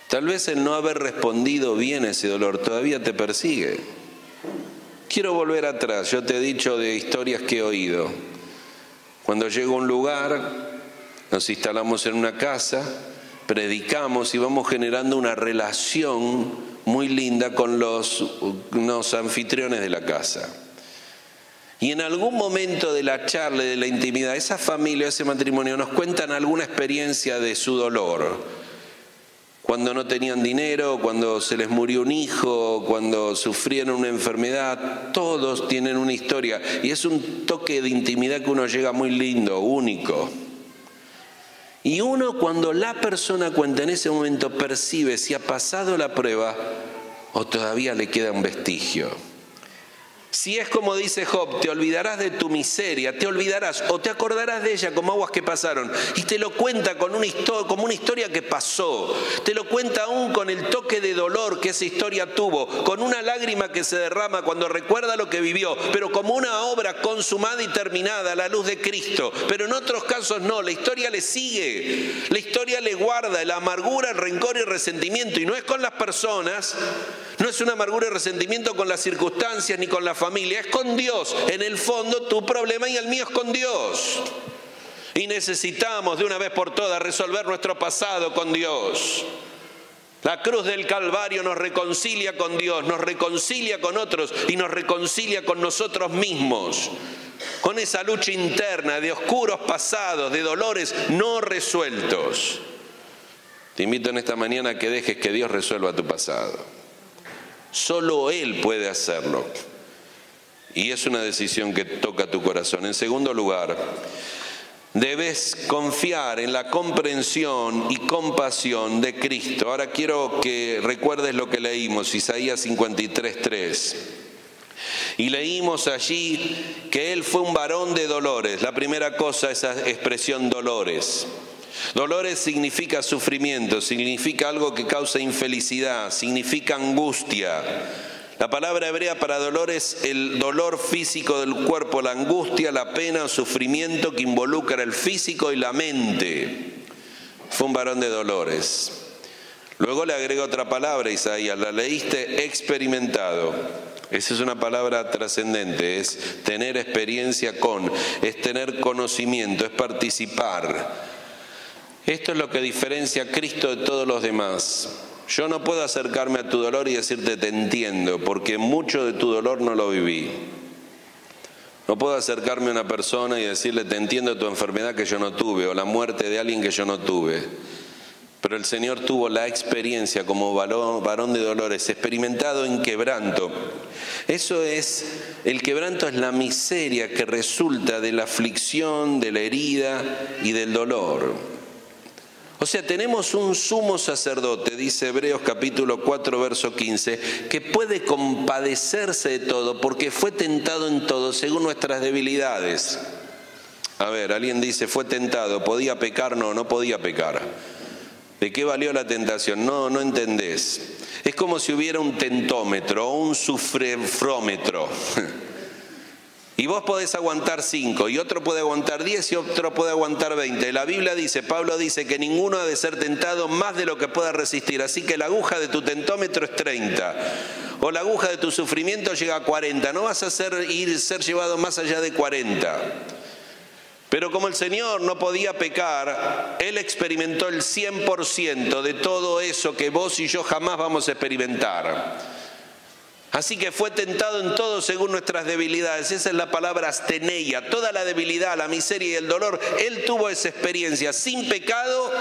Tal vez el no haber respondido bien a ese dolor todavía te persigue. Quiero volver atrás, yo te he dicho de historias que he oído. Cuando llego a un lugar, nos instalamos en una casa, predicamos y vamos generando una relación muy linda con los anfitriones de la casa. Y en algún momento de la charla, de la intimidad, esa familia, ese matrimonio nos cuentan alguna experiencia de su dolor. Cuando no tenían dinero, cuando se les murió un hijo, cuando sufrieron una enfermedad, todos tienen una historia. Y es un toque de intimidad que uno llega muy lindo, único. Y uno, cuando la persona cuenta, en ese momento percibe si ha pasado la prueba o todavía le queda un vestigio. Si es como dice Job, te olvidarás de tu miseria, te olvidarás o te acordarás de ella como aguas que pasaron. Y te lo cuenta como una historia que pasó. Te lo cuenta aún con el toque de dolor que esa historia tuvo, con una lágrima que se derrama cuando recuerda lo que vivió, pero como una obra consumada y terminada a la luz de Cristo. Pero en otros casos no, la historia le sigue, la historia le guarda la amargura, el rencor y el resentimiento. Y no es con las personas, no es una amargura y resentimiento con las circunstancias ni con la familia, es con Dios. En el fondo tu problema y el mío es con Dios. Y necesitamos de una vez por todas resolver nuestro pasado con Dios. La cruz del Calvario nos reconcilia con Dios, nos reconcilia con otros y nos reconcilia con nosotros mismos. Con esa lucha interna de oscuros pasados, de dolores no resueltos. Te invito en esta mañana a que dejes que Dios resuelva tu pasado. Solo Él puede hacerlo. Y es una decisión que toca tu corazón. En segundo lugar, debes confiar en la comprensión y compasión de Cristo. Ahora quiero que recuerdes lo que leímos, Isaías 53:3. Y leímos allí que Él fue un varón de dolores. La primera cosa, esa expresión dolores. Dolores significa sufrimiento, significa algo que causa infelicidad, significa angustia. La palabra hebrea para dolor es el dolor físico del cuerpo, la angustia, la pena o sufrimiento que involucra el físico y la mente. Fue un varón de dolores. Luego le agrega otra palabra, Isaías, la leíste, experimentado. Esa es una palabra trascendente, es tener experiencia con, es tener conocimiento, es participar. Esto es lo que diferencia a Cristo de todos los demás. Yo no puedo acercarme a tu dolor y decirte te entiendo, porque mucho de tu dolor no lo viví. No puedo acercarme a una persona y decirle te entiendo tu enfermedad que yo no tuve, o la muerte de alguien que yo no tuve. Pero el Señor tuvo la experiencia como varón de dolores, experimentado en quebranto. Eso es, el quebranto es la miseria que resulta de la aflicción, de la herida y del dolor. O sea, tenemos un sumo sacerdote, dice Hebreos capítulo 4, verso 15, que puede compadecerse de todo porque fue tentado en todo según nuestras debilidades. A ver, alguien dice, fue tentado, ¿podía pecar? No, no podía pecar. ¿De qué valió la tentación? No, no entendés. Es como si hubiera un tentómetro o un sufrefrómetro. Y vos podés aguantar 5, y otro puede aguantar 10, y otro puede aguantar 20. La Biblia dice, Pablo dice que ninguno ha de ser tentado más de lo que pueda resistir. Así que la aguja de tu tentómetro es 30. O la aguja de tu sufrimiento llega a 40. No vas a ser llevado más allá de 40. Pero como el Señor no podía pecar, Él experimentó el 100% de todo eso que vos y yo jamás vamos a experimentar. Así que fue tentado en todo según nuestras debilidades. Esa es la palabra asteneia. Toda la debilidad, la miseria y el dolor, Él tuvo esa experiencia sin pecado,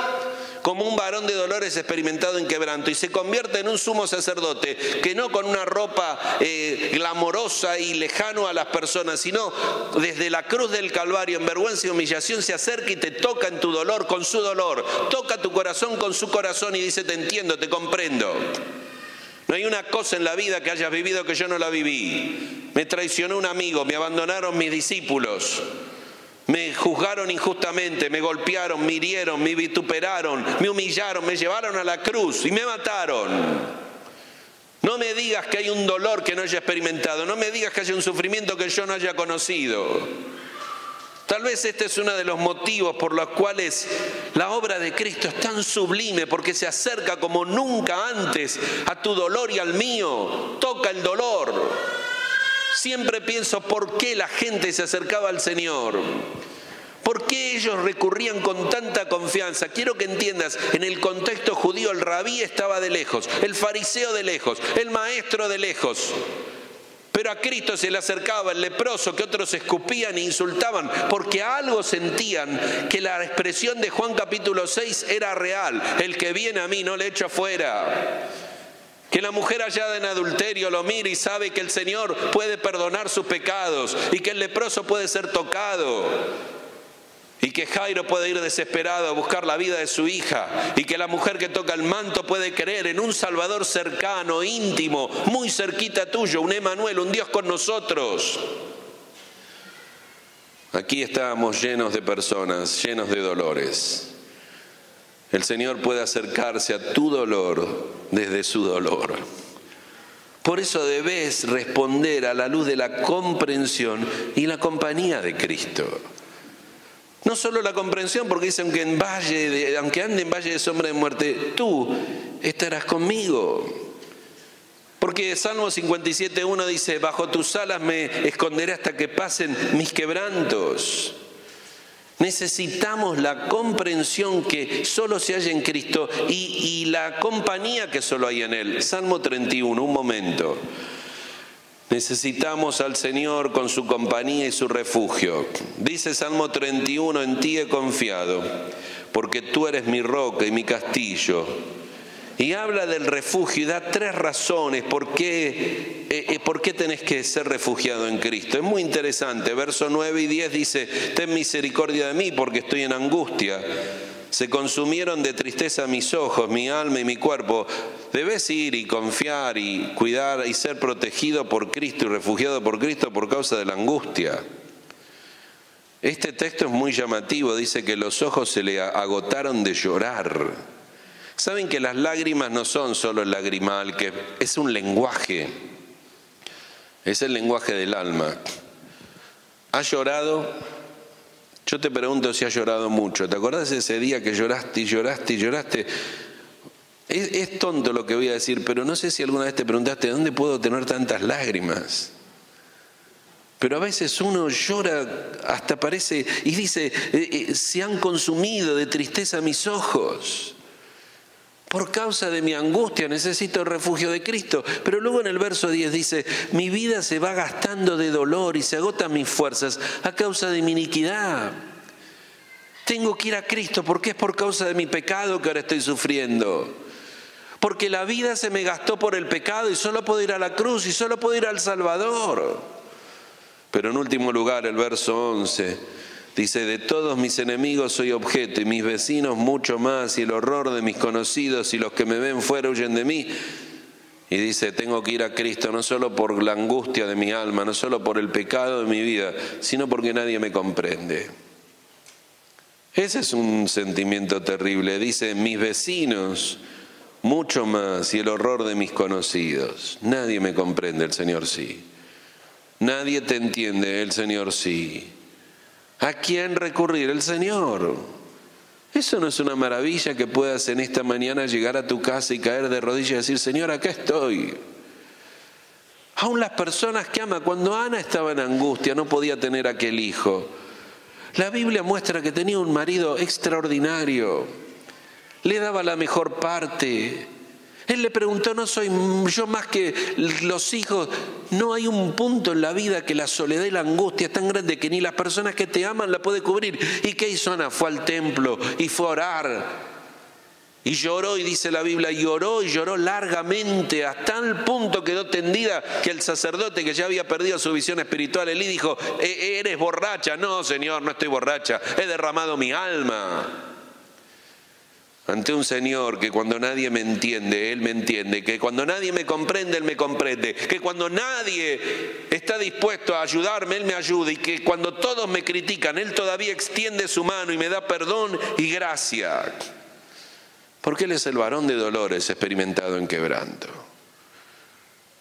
como un varón de dolores experimentado en quebranto. Y se convierte en un sumo sacerdote que no con una ropa glamorosa y lejano a las personas, sino desde la cruz del Calvario, en vergüenza y humillación, se acerca y te toca en tu dolor con su dolor. Toca tu corazón con su corazón y dice, te entiendo, te comprendo. No hay una cosa en la vida que hayas vivido que yo no la viví. Me traicionó un amigo, me abandonaron mis discípulos, me juzgaron injustamente, me golpearon, me hirieron, me vituperaron, me humillaron, me llevaron a la cruz y me mataron. No me digas que hay un dolor que no haya experimentado, no me digas que haya un sufrimiento que yo no haya conocido. Tal vez este es uno de los motivos por los cuales la obra de Cristo es tan sublime, porque se acerca como nunca antes a tu dolor y al mío, toca el dolor. Siempre pienso por qué la gente se acercaba al Señor, por qué ellos recurrían con tanta confianza. Quiero que entiendas, en el contexto judío el rabí estaba de lejos, el fariseo de lejos, el maestro de lejos. Pero a Cristo se le acercaba el leproso que otros escupían e insultaban, porque a algo sentían que la expresión de Juan capítulo 6 era real. El que viene a mí no le echo afuera. Que la mujer hallada en adulterio lo mira y sabe que el Señor puede perdonar sus pecados y que el leproso puede ser tocado. Y que Jairo puede ir desesperado a buscar la vida de su hija. Y que la mujer que toca el manto puede creer en un Salvador cercano, íntimo, muy cerquita tuyo, un Emanuel, un Dios con nosotros. Aquí estábamos llenos de personas, llenos de dolores. El Señor puede acercarse a tu dolor desde su dolor. Por eso debes responder a la luz de la comprensión y la compañía de Cristo. No solo la comprensión, porque dice, aunque ande en valle de sombra de muerte, tú estarás conmigo. Porque Salmo 57:1 dice, bajo tus alas me esconderé hasta que pasen mis quebrantos. Necesitamos la comprensión que solo se halla en Cristo y la compañía que solo hay en Él. Salmo 31, un momento. Necesitamos al Señor con su compañía y su refugio. Dice Salmo 31, en ti he confiado, porque tú eres mi roca y mi castillo. Y habla del refugio y da 3 razones por qué tenés que ser refugiado en Cristo. Es muy interesante. Verso 9 y 10 dice, ten misericordia de mí porque estoy en angustia. Se consumieron de tristeza mis ojos, mi alma y mi cuerpo. Debes ir y confiar y cuidar y ser protegido por Cristo y refugiado por Cristo por causa de la angustia. Este texto es muy llamativo. Dice que los ojos se le agotaron de llorar. Saben que las lágrimas no son solo el lagrimal, que es un lenguaje. Es el lenguaje del alma. ¿Has llorado? Yo te pregunto si has llorado mucho. ¿Te acordás de ese día que lloraste y lloraste y lloraste? Es tonto lo que voy a decir, pero no sé si alguna vez te preguntaste, ¿dónde puedo tener tantas lágrimas? Pero a veces uno llora, hasta parece, y dice, se han consumido de tristeza mis ojos. Por causa de mi angustia necesito el refugio de Cristo. Pero luego en el verso 10 dice, mi vida se va gastando de dolor y se agotan mis fuerzas a causa de mi iniquidad. Tengo que ir a Cristo porque es por causa de mi pecado que ahora estoy sufriendo. Porque la vida se me gastó por el pecado y solo puedo ir a la cruz y solo puedo ir al Salvador. Pero en último lugar, el verso 11 dice: de todos mis enemigos soy objeto y mis vecinos mucho más, y el horror de mis conocidos y los que me ven fuera huyen de mí. Y dice: tengo que ir a Cristo no solo por la angustia de mi alma, no solo por el pecado de mi vida, sino porque nadie me comprende. Ese es un sentimiento terrible. Dice: mis vecinos mucho más, y el horror de mis conocidos. Nadie me comprende, el Señor sí. Nadie te entiende, el Señor sí. ¿A quién recurrir? El Señor. ¿Eso no es una maravilla que puedas en esta mañana llegar a tu casa y caer de rodillas y decir: Señor, acá estoy? Aún las personas que aman, cuando Ana estaba en angustia, no podía tener aquel hijo. La Biblia muestra que tenía un marido extraordinario. Le daba la mejor parte. Él le preguntó: ¿no soy yo más que los hijos? No hay un punto en la vida que la soledad y la angustia es tan grande que ni las personas que te aman la puede cubrir. ¿Y qué hizo Ana? Fue al templo y fue a orar. Y lloró, y dice la Biblia, y lloró largamente, hasta tal punto quedó tendida que el sacerdote, que ya había perdido su visión espiritual, Elí, dijo: ¿eres borracha? No, Señor, no estoy borracha, he derramado mi alma. Ante un Señor que cuando nadie me entiende, Él me entiende, que cuando nadie me comprende, Él me comprende, que cuando nadie está dispuesto a ayudarme, Él me ayuda, y que cuando todos me critican, Él todavía extiende su mano y me da perdón y gracia. Porque Él es el varón de dolores, experimentado en quebranto.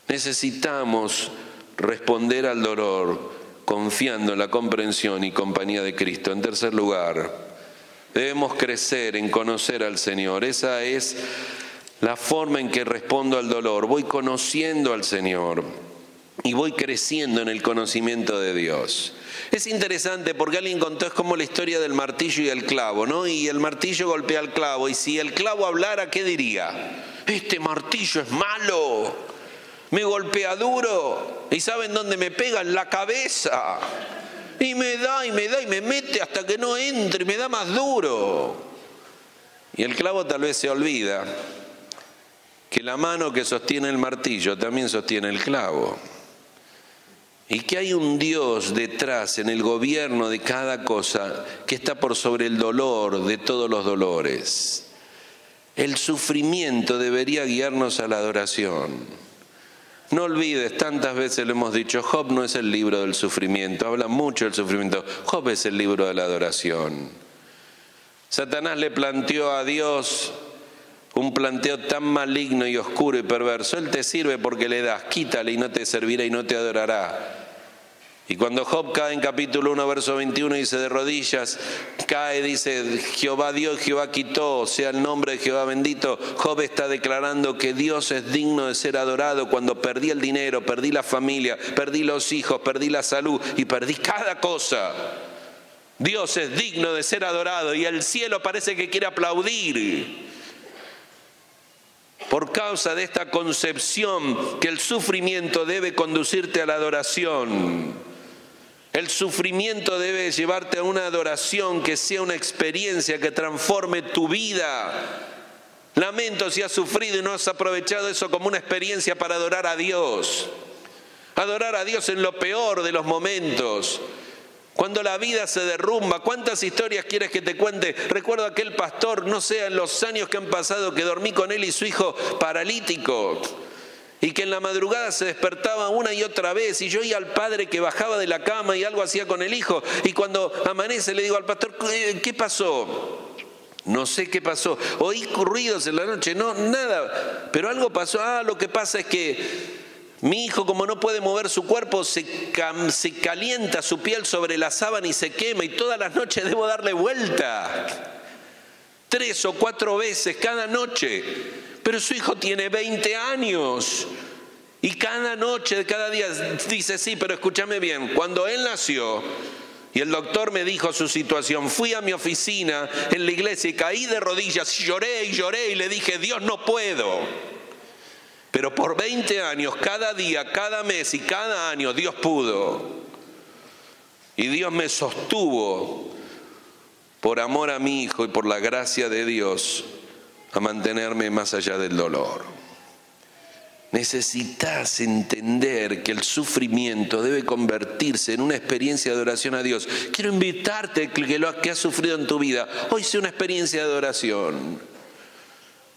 Necesitamos responder al dolor confiando en la comprensión y compañía de Cristo. En tercer lugar, debemos crecer en conocer al Señor. Esa es la forma en que respondo al dolor. Voy conociendo al Señor y voy creciendo en el conocimiento de Dios. Es interesante porque alguien contó, es como la historia del martillo y el clavo, ¿no? Y el martillo golpea al clavo, y si el clavo hablara, ¿qué diría? Este martillo es malo, me golpea duro, ¿y saben dónde me pega? En la cabeza. Y me da, y me mete hasta que no entre, y me da más duro. Y el clavo tal vez se olvida que la mano que sostiene el martillo también sostiene el clavo. Y que hay un Dios detrás en el gobierno de cada cosa que está por sobre el dolor de todos los dolores. El sufrimiento debería guiarnos a la adoración. No olvides, tantas veces lo hemos dicho, Job no es el libro del sufrimiento, habla mucho del sufrimiento. Job es el libro de la adoración. Satanás le planteó a Dios un planteo tan maligno y oscuro y perverso: Él te sirve porque le das, quítale y no te servirá y no te adorará. Y cuando Job cae en capítulo 1, verso 21, dice: de rodillas cae, dice: Jehová dio, Jehová quitó, sea el nombre de Jehová bendito. Job está declarando que Dios es digno de ser adorado. Cuando perdí el dinero, perdí la familia, perdí los hijos, perdí la salud y perdí cada cosa, Dios es digno de ser adorado, y el cielo parece que quiere aplaudir. Por causa de esta concepción que el sufrimiento debe conducirte a la adoración. El sufrimiento debe llevarte a una adoración que sea una experiencia que transforme tu vida. Lamento si has sufrido y no has aprovechado eso como una experiencia para adorar a Dios. Adorar a Dios en lo peor de los momentos. Cuando la vida se derrumba, ¿cuántas historias quieres que te cuente? Recuerdo aquel pastor, no sé, en los años que han pasado, que dormí con él y su hijo paralítico, y que en la madrugada se despertaba una y otra vez, y yo oía al padre que bajaba de la cama y algo hacía con el hijo, y cuando amanece le digo al pastor: ¿qué pasó? No sé qué pasó. Oí ruidos en la noche, no, nada, pero algo pasó. Lo que pasa es que mi hijo, como no puede mover su cuerpo, se calienta su piel sobre la sábana y se quema, y todas las noches debo darle vuelta 3 o 4 veces cada noche. Pero su hijo tiene 20 años y cada noche, cada día dice: sí, pero escúchame bien, cuando él nació y el doctor me dijo su situación, fui a mi oficina en la iglesia y caí de rodillas, lloré y le dije: Dios, no puedo. Pero por 20 años, cada día, cada mes y cada año, Dios pudo. Y Dios me sostuvo por amor a mi Hijo y por la gracia de Dios, a mantenerme más allá del dolor. Necesitas entender que el sufrimiento debe convertirse en una experiencia de oración a Dios. Quiero invitarte que lo que has sufrido en tu vida, hoy sea una experiencia de oración.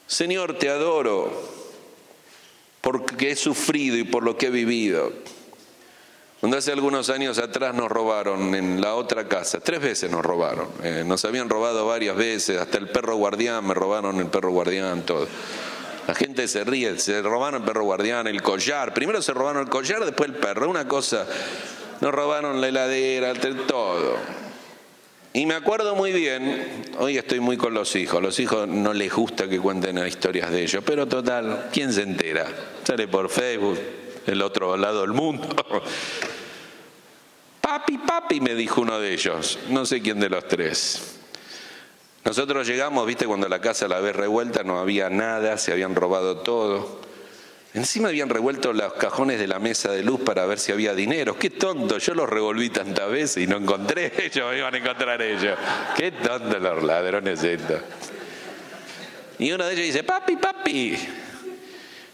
Señor, te adoro porque he sufrido y por lo que he vivido. Cuando hace algunos años atrás nos robaron en la otra casa, 3 veces nos robaron. Nos habían robado varias veces, hasta el perro guardián, me robaron el perro guardián, todo. La gente se ríe, se robaron el perro guardián, el collar. Primero se robaron el collar, después el perro. Una cosa, nos robaron la heladera, todo. Y me acuerdo muy bien, hoy estoy muy con los hijos no les gusta que cuenten historias de ellos, pero total, ¿quién se entera? Sale por Facebook, el otro lado del mundo. Papi, me dijo uno de ellos, no sé quién de los 3. Nosotros llegamos, viste, cuando la casa la ves revuelta, no había nada, se habían robado todo. Encima habían revuelto los cajones de la mesa de luz para ver si había dinero. ¡Qué tonto! Yo los revolví tantas veces y no encontré. Ellos me iban a encontrar ellos. ¡Qué tontos los ladrones estos! Y uno de ellos dice, papi,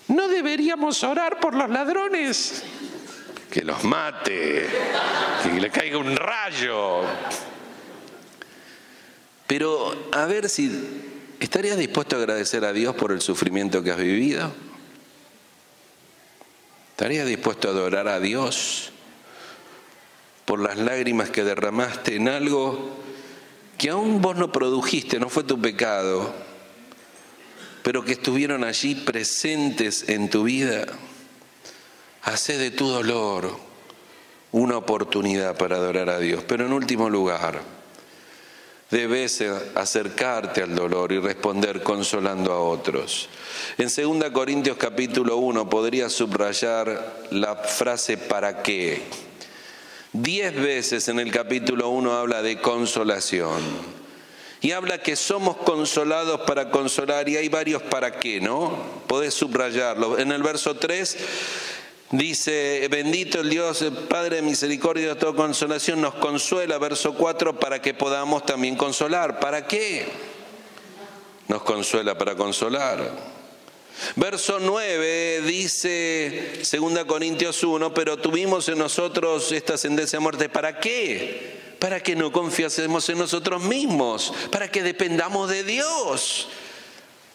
¿no deberíamos orar por los ladrones? Que los mate, que le caiga un rayo. Pero a ver si estarías dispuesto a agradecer a Dios por el sufrimiento que has vivido. ¿Estarías dispuesto a adorar a Dios por las lágrimas que derramaste en algo que aún vos no produjiste, no fue tu pecado, pero que estuvieron allí presentes en tu vida? Hacé de tu dolor una oportunidad para adorar a Dios. Pero en último lugar, debes acercarte al dolor y responder consolando a otros. En 2 Corintios capítulo 1 podría subrayar la frase ¿para qué? 10 veces en el capítulo 1 habla de consolación. Y habla que somos consolados para consolar, y hay varios para qué, ¿no? Podés subrayarlo. En el verso 3 dice, bendito el Dios, Padre de misericordia y de toda consolación, nos consuela, verso 4, para que podamos también consolar. ¿Para qué? Nos consuela para consolar. Verso 9 dice, 2 Corintios 1, pero tuvimos en nosotros esta sentencia de muerte. ¿Para qué? Para que no confiásemos en nosotros mismos, para que dependamos de Dios.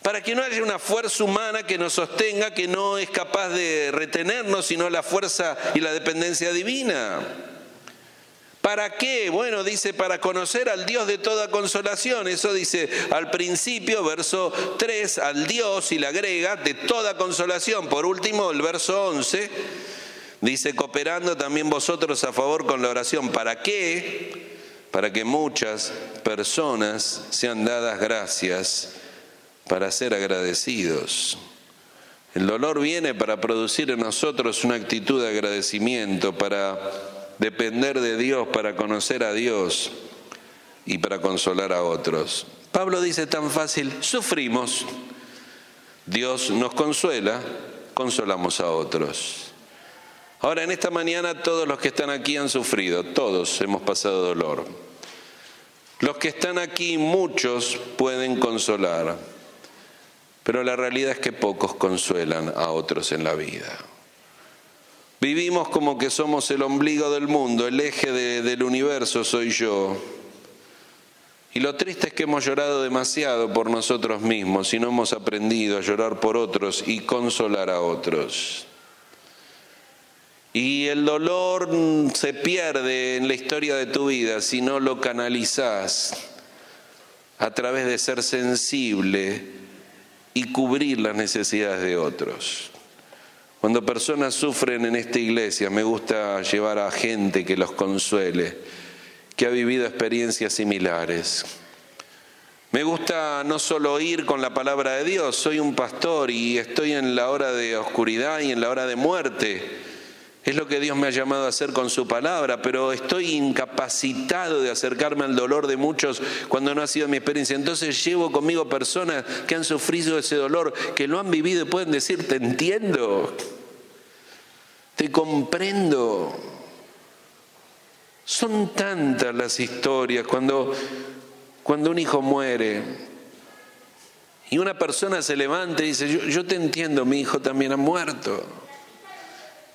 Para que no haya una fuerza humana que nos sostenga, que no es capaz de retenernos, sino la fuerza y la dependencia divina. ¿Para qué? Bueno, dice, para conocer al Dios de toda consolación. Eso dice al principio, verso 3, al Dios, y le agrega, de toda consolación. Por último, el verso 11, dice, cooperando también vosotros a favor con la oración. ¿Para qué? Para que muchas personas sean dadas gracias, para ser agradecidos. El dolor viene para producir en nosotros una actitud de agradecimiento, para depender de Dios, para conocer a Dios y para consolar a otros. Pablo dice tan fácil, sufrimos, Dios nos consuela, consolamos a otros. Ahora, en esta mañana todos los que están aquí han sufrido, todos hemos pasado dolor. Los que están aquí, muchos pueden consolar. Pero la realidad es que pocos consuelan a otros en la vida. Vivimos como que somos el ombligo del mundo, el eje del universo soy yo. Y lo triste es que hemos llorado demasiado por nosotros mismos y no hemos aprendido a llorar por otros y consolar a otros. Y el dolor se pierde en la historia de tu vida si no lo canalizás a través de ser sensible y cubrir las necesidades de otros. Cuando personas sufren en esta iglesia, me gusta llevar a gente que los consuele, que ha vivido experiencias similares. Me gusta no solo oír con la palabra de Dios, soy un pastor y estoy en la hora de oscuridad y en la hora de muerte. Es lo que Dios me ha llamado a hacer con su palabra, pero estoy incapacitado de acercarme al dolor de muchos cuando no ha sido mi experiencia. Entonces llevo conmigo personas que han sufrido ese dolor, que lo han vivido y pueden decir, te entiendo, te comprendo. Son tantas las historias. Cuando Cuando un hijo muere y una persona se levanta y dice, yo te entiendo, mi hijo también ha muerto.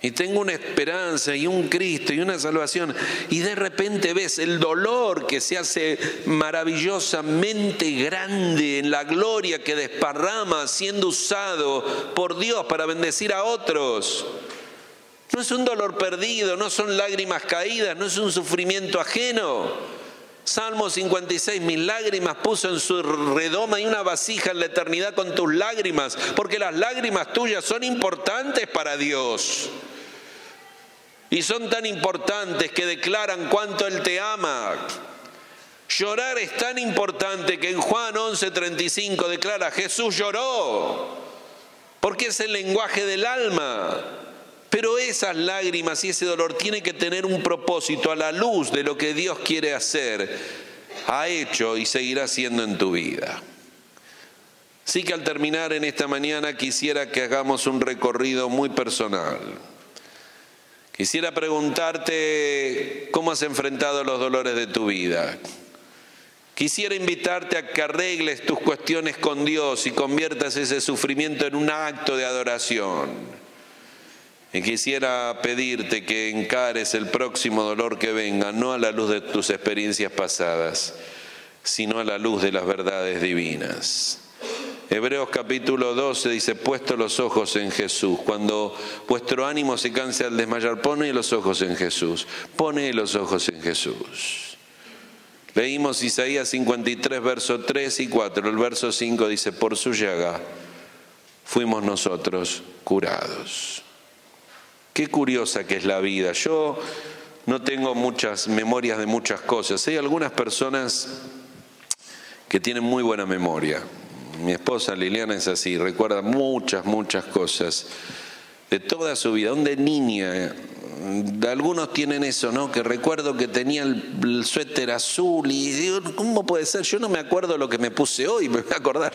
Y tengo una esperanza y un Cristo y una salvación. Y de repente ves el dolor que se hace maravillosamente grande en la gloria que desparrama siendo usado por Dios para bendecir a otros. No es un dolor perdido, no son lágrimas caídas, no es un sufrimiento ajeno. Salmo 56, mis lágrimas puso en su redoma y una vasija en la eternidad con tus lágrimas, porque las lágrimas tuyas son importantes para Dios. Y son tan importantes que declaran cuánto Él te ama. Llorar es tan importante que en Juan 11:35 declara, Jesús lloró, porque es el lenguaje del alma. Pero esas lágrimas y ese dolor tiene que tener un propósito a la luz de lo que Dios quiere hacer, ha hecho y seguirá haciendo en tu vida. Así que al terminar en esta mañana quisiera que hagamos un recorrido muy personal. Quisiera preguntarte cómo has enfrentado los dolores de tu vida. Quisiera invitarte a que arregles tus cuestiones con Dios y conviertas ese sufrimiento en un acto de adoración. Y quisiera pedirte que encares el próximo dolor que venga, no a la luz de tus experiencias pasadas, sino a la luz de las verdades divinas. Hebreos capítulo 12 dice, puesto los ojos en Jesús. Cuando vuestro ánimo se canse al desmayar, pone los ojos en Jesús. Pone los ojos en Jesús. Leímos Isaías 53, versos 3 y 4. El verso 5 dice, por su llaga fuimos nosotros curados. Qué curiosa que es la vida. Yo no tengo muchas memorias de muchas cosas. Hay algunas personas que tienen muy buena memoria. Mi esposa Liliana es así, recuerda muchas cosas de toda su vida, aún de niña. Algunos tienen eso, ¿no? Que recuerdo que tenía el suéter azul y digo, ¿cómo puede ser? Yo no me acuerdo lo que me puse hoy, me voy a acordar.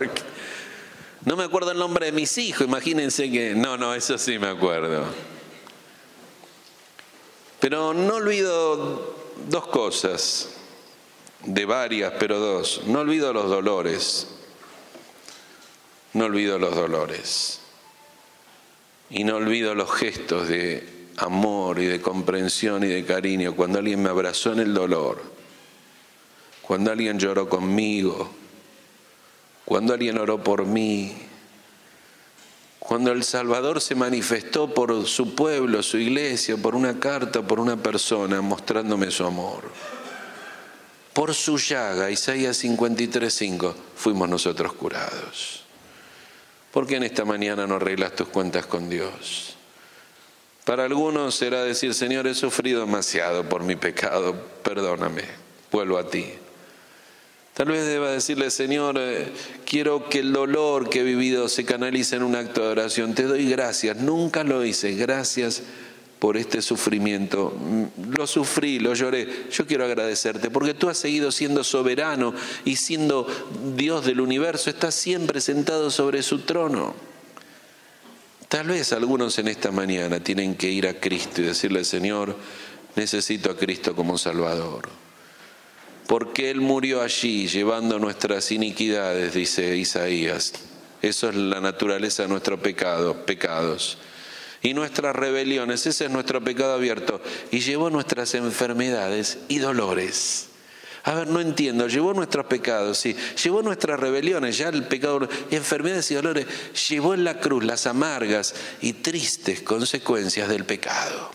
No me acuerdo el nombre de mis hijos, imagínense que... No, eso sí me acuerdo. Pero no olvido dos cosas, de varias, pero dos. No olvido los dolores. No olvido los dolores. Y no olvido los gestos de amor y de comprensión y de cariño cuando alguien me abrazó en el dolor, cuando alguien lloró conmigo, cuando alguien oró por mí, cuando el Salvador se manifestó por su pueblo, su iglesia, por una carta, por una persona, mostrándome su amor. Por su llaga, Isaías 53:5, fuimos nosotros curados. ¿Por qué en esta mañana no arreglas tus cuentas con Dios? Para algunos será decir, Señor, he sufrido demasiado por mi pecado, perdóname, vuelvo a ti. Tal vez deba decirle, Señor, quiero que el dolor que he vivido se canalice en un acto de oración. Te doy gracias, nunca lo hice, gracias por este sufrimiento. Lo sufrí, lo lloré. Yo quiero agradecerte porque tú has seguido siendo soberano y siendo Dios del universo, estás siempre sentado sobre su trono. Tal vez algunos en esta mañana tienen que ir a Cristo y decirle, Señor, necesito a Cristo como Salvador. Porque Él murió allí llevando nuestras iniquidades, dice Isaías. Eso es la naturaleza de nuestros pecados. Y nuestras rebeliones, ese es nuestro pecado abierto. Y llevó nuestras enfermedades y dolores. A ver, no entiendo, llevó nuestros pecados, sí, llevó nuestras rebeliones, ya el pecado, enfermedades y dolores, llevó en la cruz las amargas y tristes consecuencias del pecado.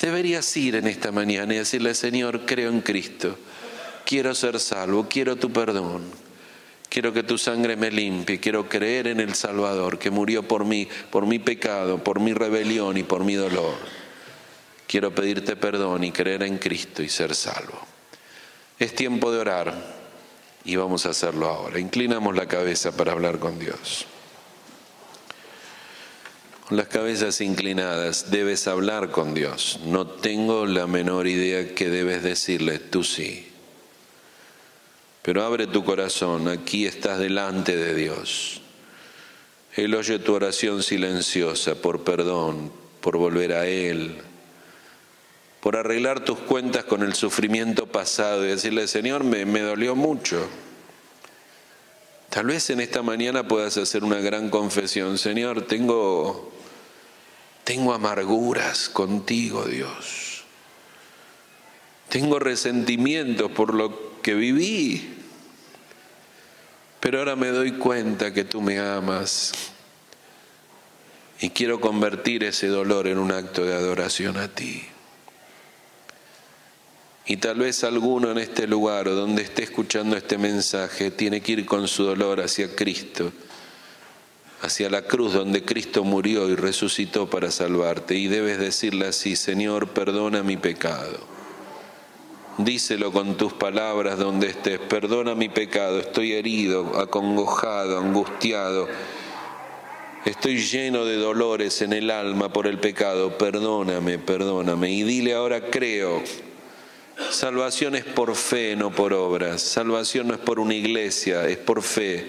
Deberías ir en esta mañana y decirle, Señor, creo en Cristo, quiero ser salvo, quiero tu perdón, quiero que tu sangre me limpie, quiero creer en el Salvador que murió por mí, por mi pecado, por mi rebelión y por mi dolor. Quiero pedirte perdón y creer en Cristo y ser salvo. Es tiempo de orar y vamos a hacerlo ahora. Inclinamos la cabeza para hablar con Dios. Con las cabezas inclinadas debes hablar con Dios. No tengo la menor idea que debes decirle, tú sí. Pero abre tu corazón, aquí estás delante de Dios. Él oye tu oración silenciosa por perdón, por volver a Él, por arreglar tus cuentas con el sufrimiento pasado y decirle, Señor, me dolió mucho. Tal vez en esta mañana puedas hacer una gran confesión. Señor, tengo amarguras contigo, Dios. Tengo resentimientos por lo que viví. Pero ahora me doy cuenta que tú me amas. Y quiero convertir ese dolor en un acto de adoración a ti. Y tal vez alguno en este lugar o donde esté escuchando este mensaje tiene que ir con su dolor hacia Cristo, hacia la cruz donde Cristo murió y resucitó para salvarte. Y debes decirle así, Señor, perdona mi pecado. Díselo con tus palabras donde estés, perdona mi pecado, estoy herido, acongojado, angustiado. Estoy lleno de dolores en el alma por el pecado, perdóname, perdóname. Y dile ahora, creo. Salvación es por fe, no por obras. Salvación no es por una iglesia, es por fe.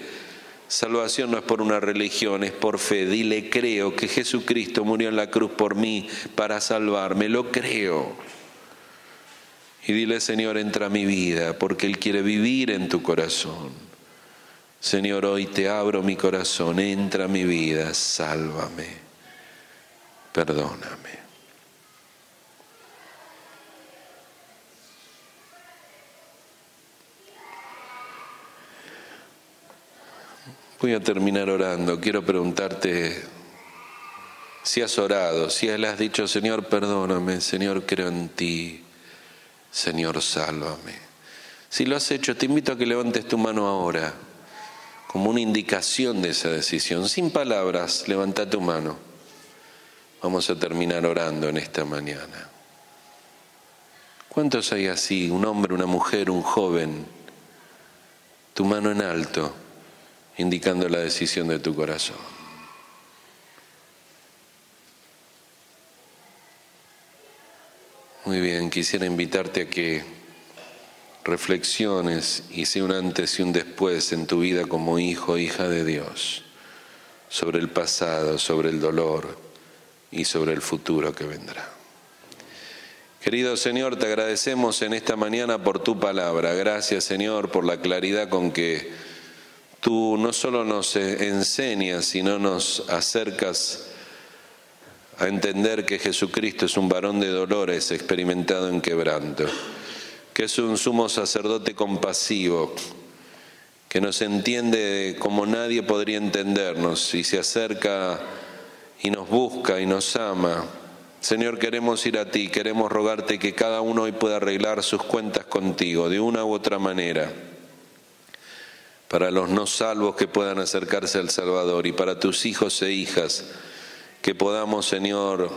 Salvación no es por una religión, es por fe. Dile, creo que Jesucristo murió en la cruz por mí para salvarme, lo creo. Y dile, Señor, entra a mi vida, porque Él quiere vivir en tu corazón. Señor, hoy te abro mi corazón, entra a mi vida, sálvame, perdóname. Voy a terminar orando. Quiero preguntarte si has orado, si le has dicho, Señor, perdóname, Señor, creo en ti, Señor, sálvame. Si lo has hecho, te invito a que levantes tu mano ahora, como una indicación de esa decisión. Sin palabras, levanta tu mano. Vamos a terminar orando en esta mañana. ¿Cuántos hay así? Un hombre, una mujer, un joven. Tu mano en alto, indicando la decisión de tu corazón. Muy bien, quisiera invitarte a que reflexiones y sea un antes y un después en tu vida como hijo o hija de Dios, sobre el pasado, sobre el dolor y sobre el futuro que vendrá. Querido Señor, te agradecemos en esta mañana por tu palabra. Gracias, Señor, por la claridad con que tú no solo nos enseñas, sino nos acercas a entender que Jesucristo es un varón de dolores experimentado en quebranto, que es un sumo sacerdote compasivo, que nos entiende como nadie podría entendernos y se acerca y nos busca y nos ama. Señor, queremos ir a ti, queremos rogarte que cada uno hoy pueda arreglar sus cuentas contigo de una u otra manera. Para los no salvos que puedan acercarse al Salvador y para tus hijos e hijas que podamos, Señor,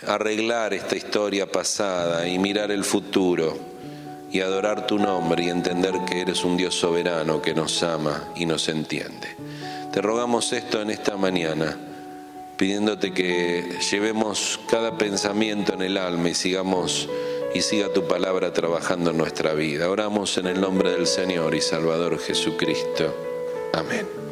arreglar esta historia pasada y mirar el futuro y adorar tu nombre y entender que eres un Dios soberano que nos ama y nos entiende. Te rogamos esto en esta mañana, pidiéndote que llevemos cada pensamiento en el alma y siga tu palabra trabajando en nuestra vida. Oramos en el nombre del Señor y Salvador Jesucristo. Amén.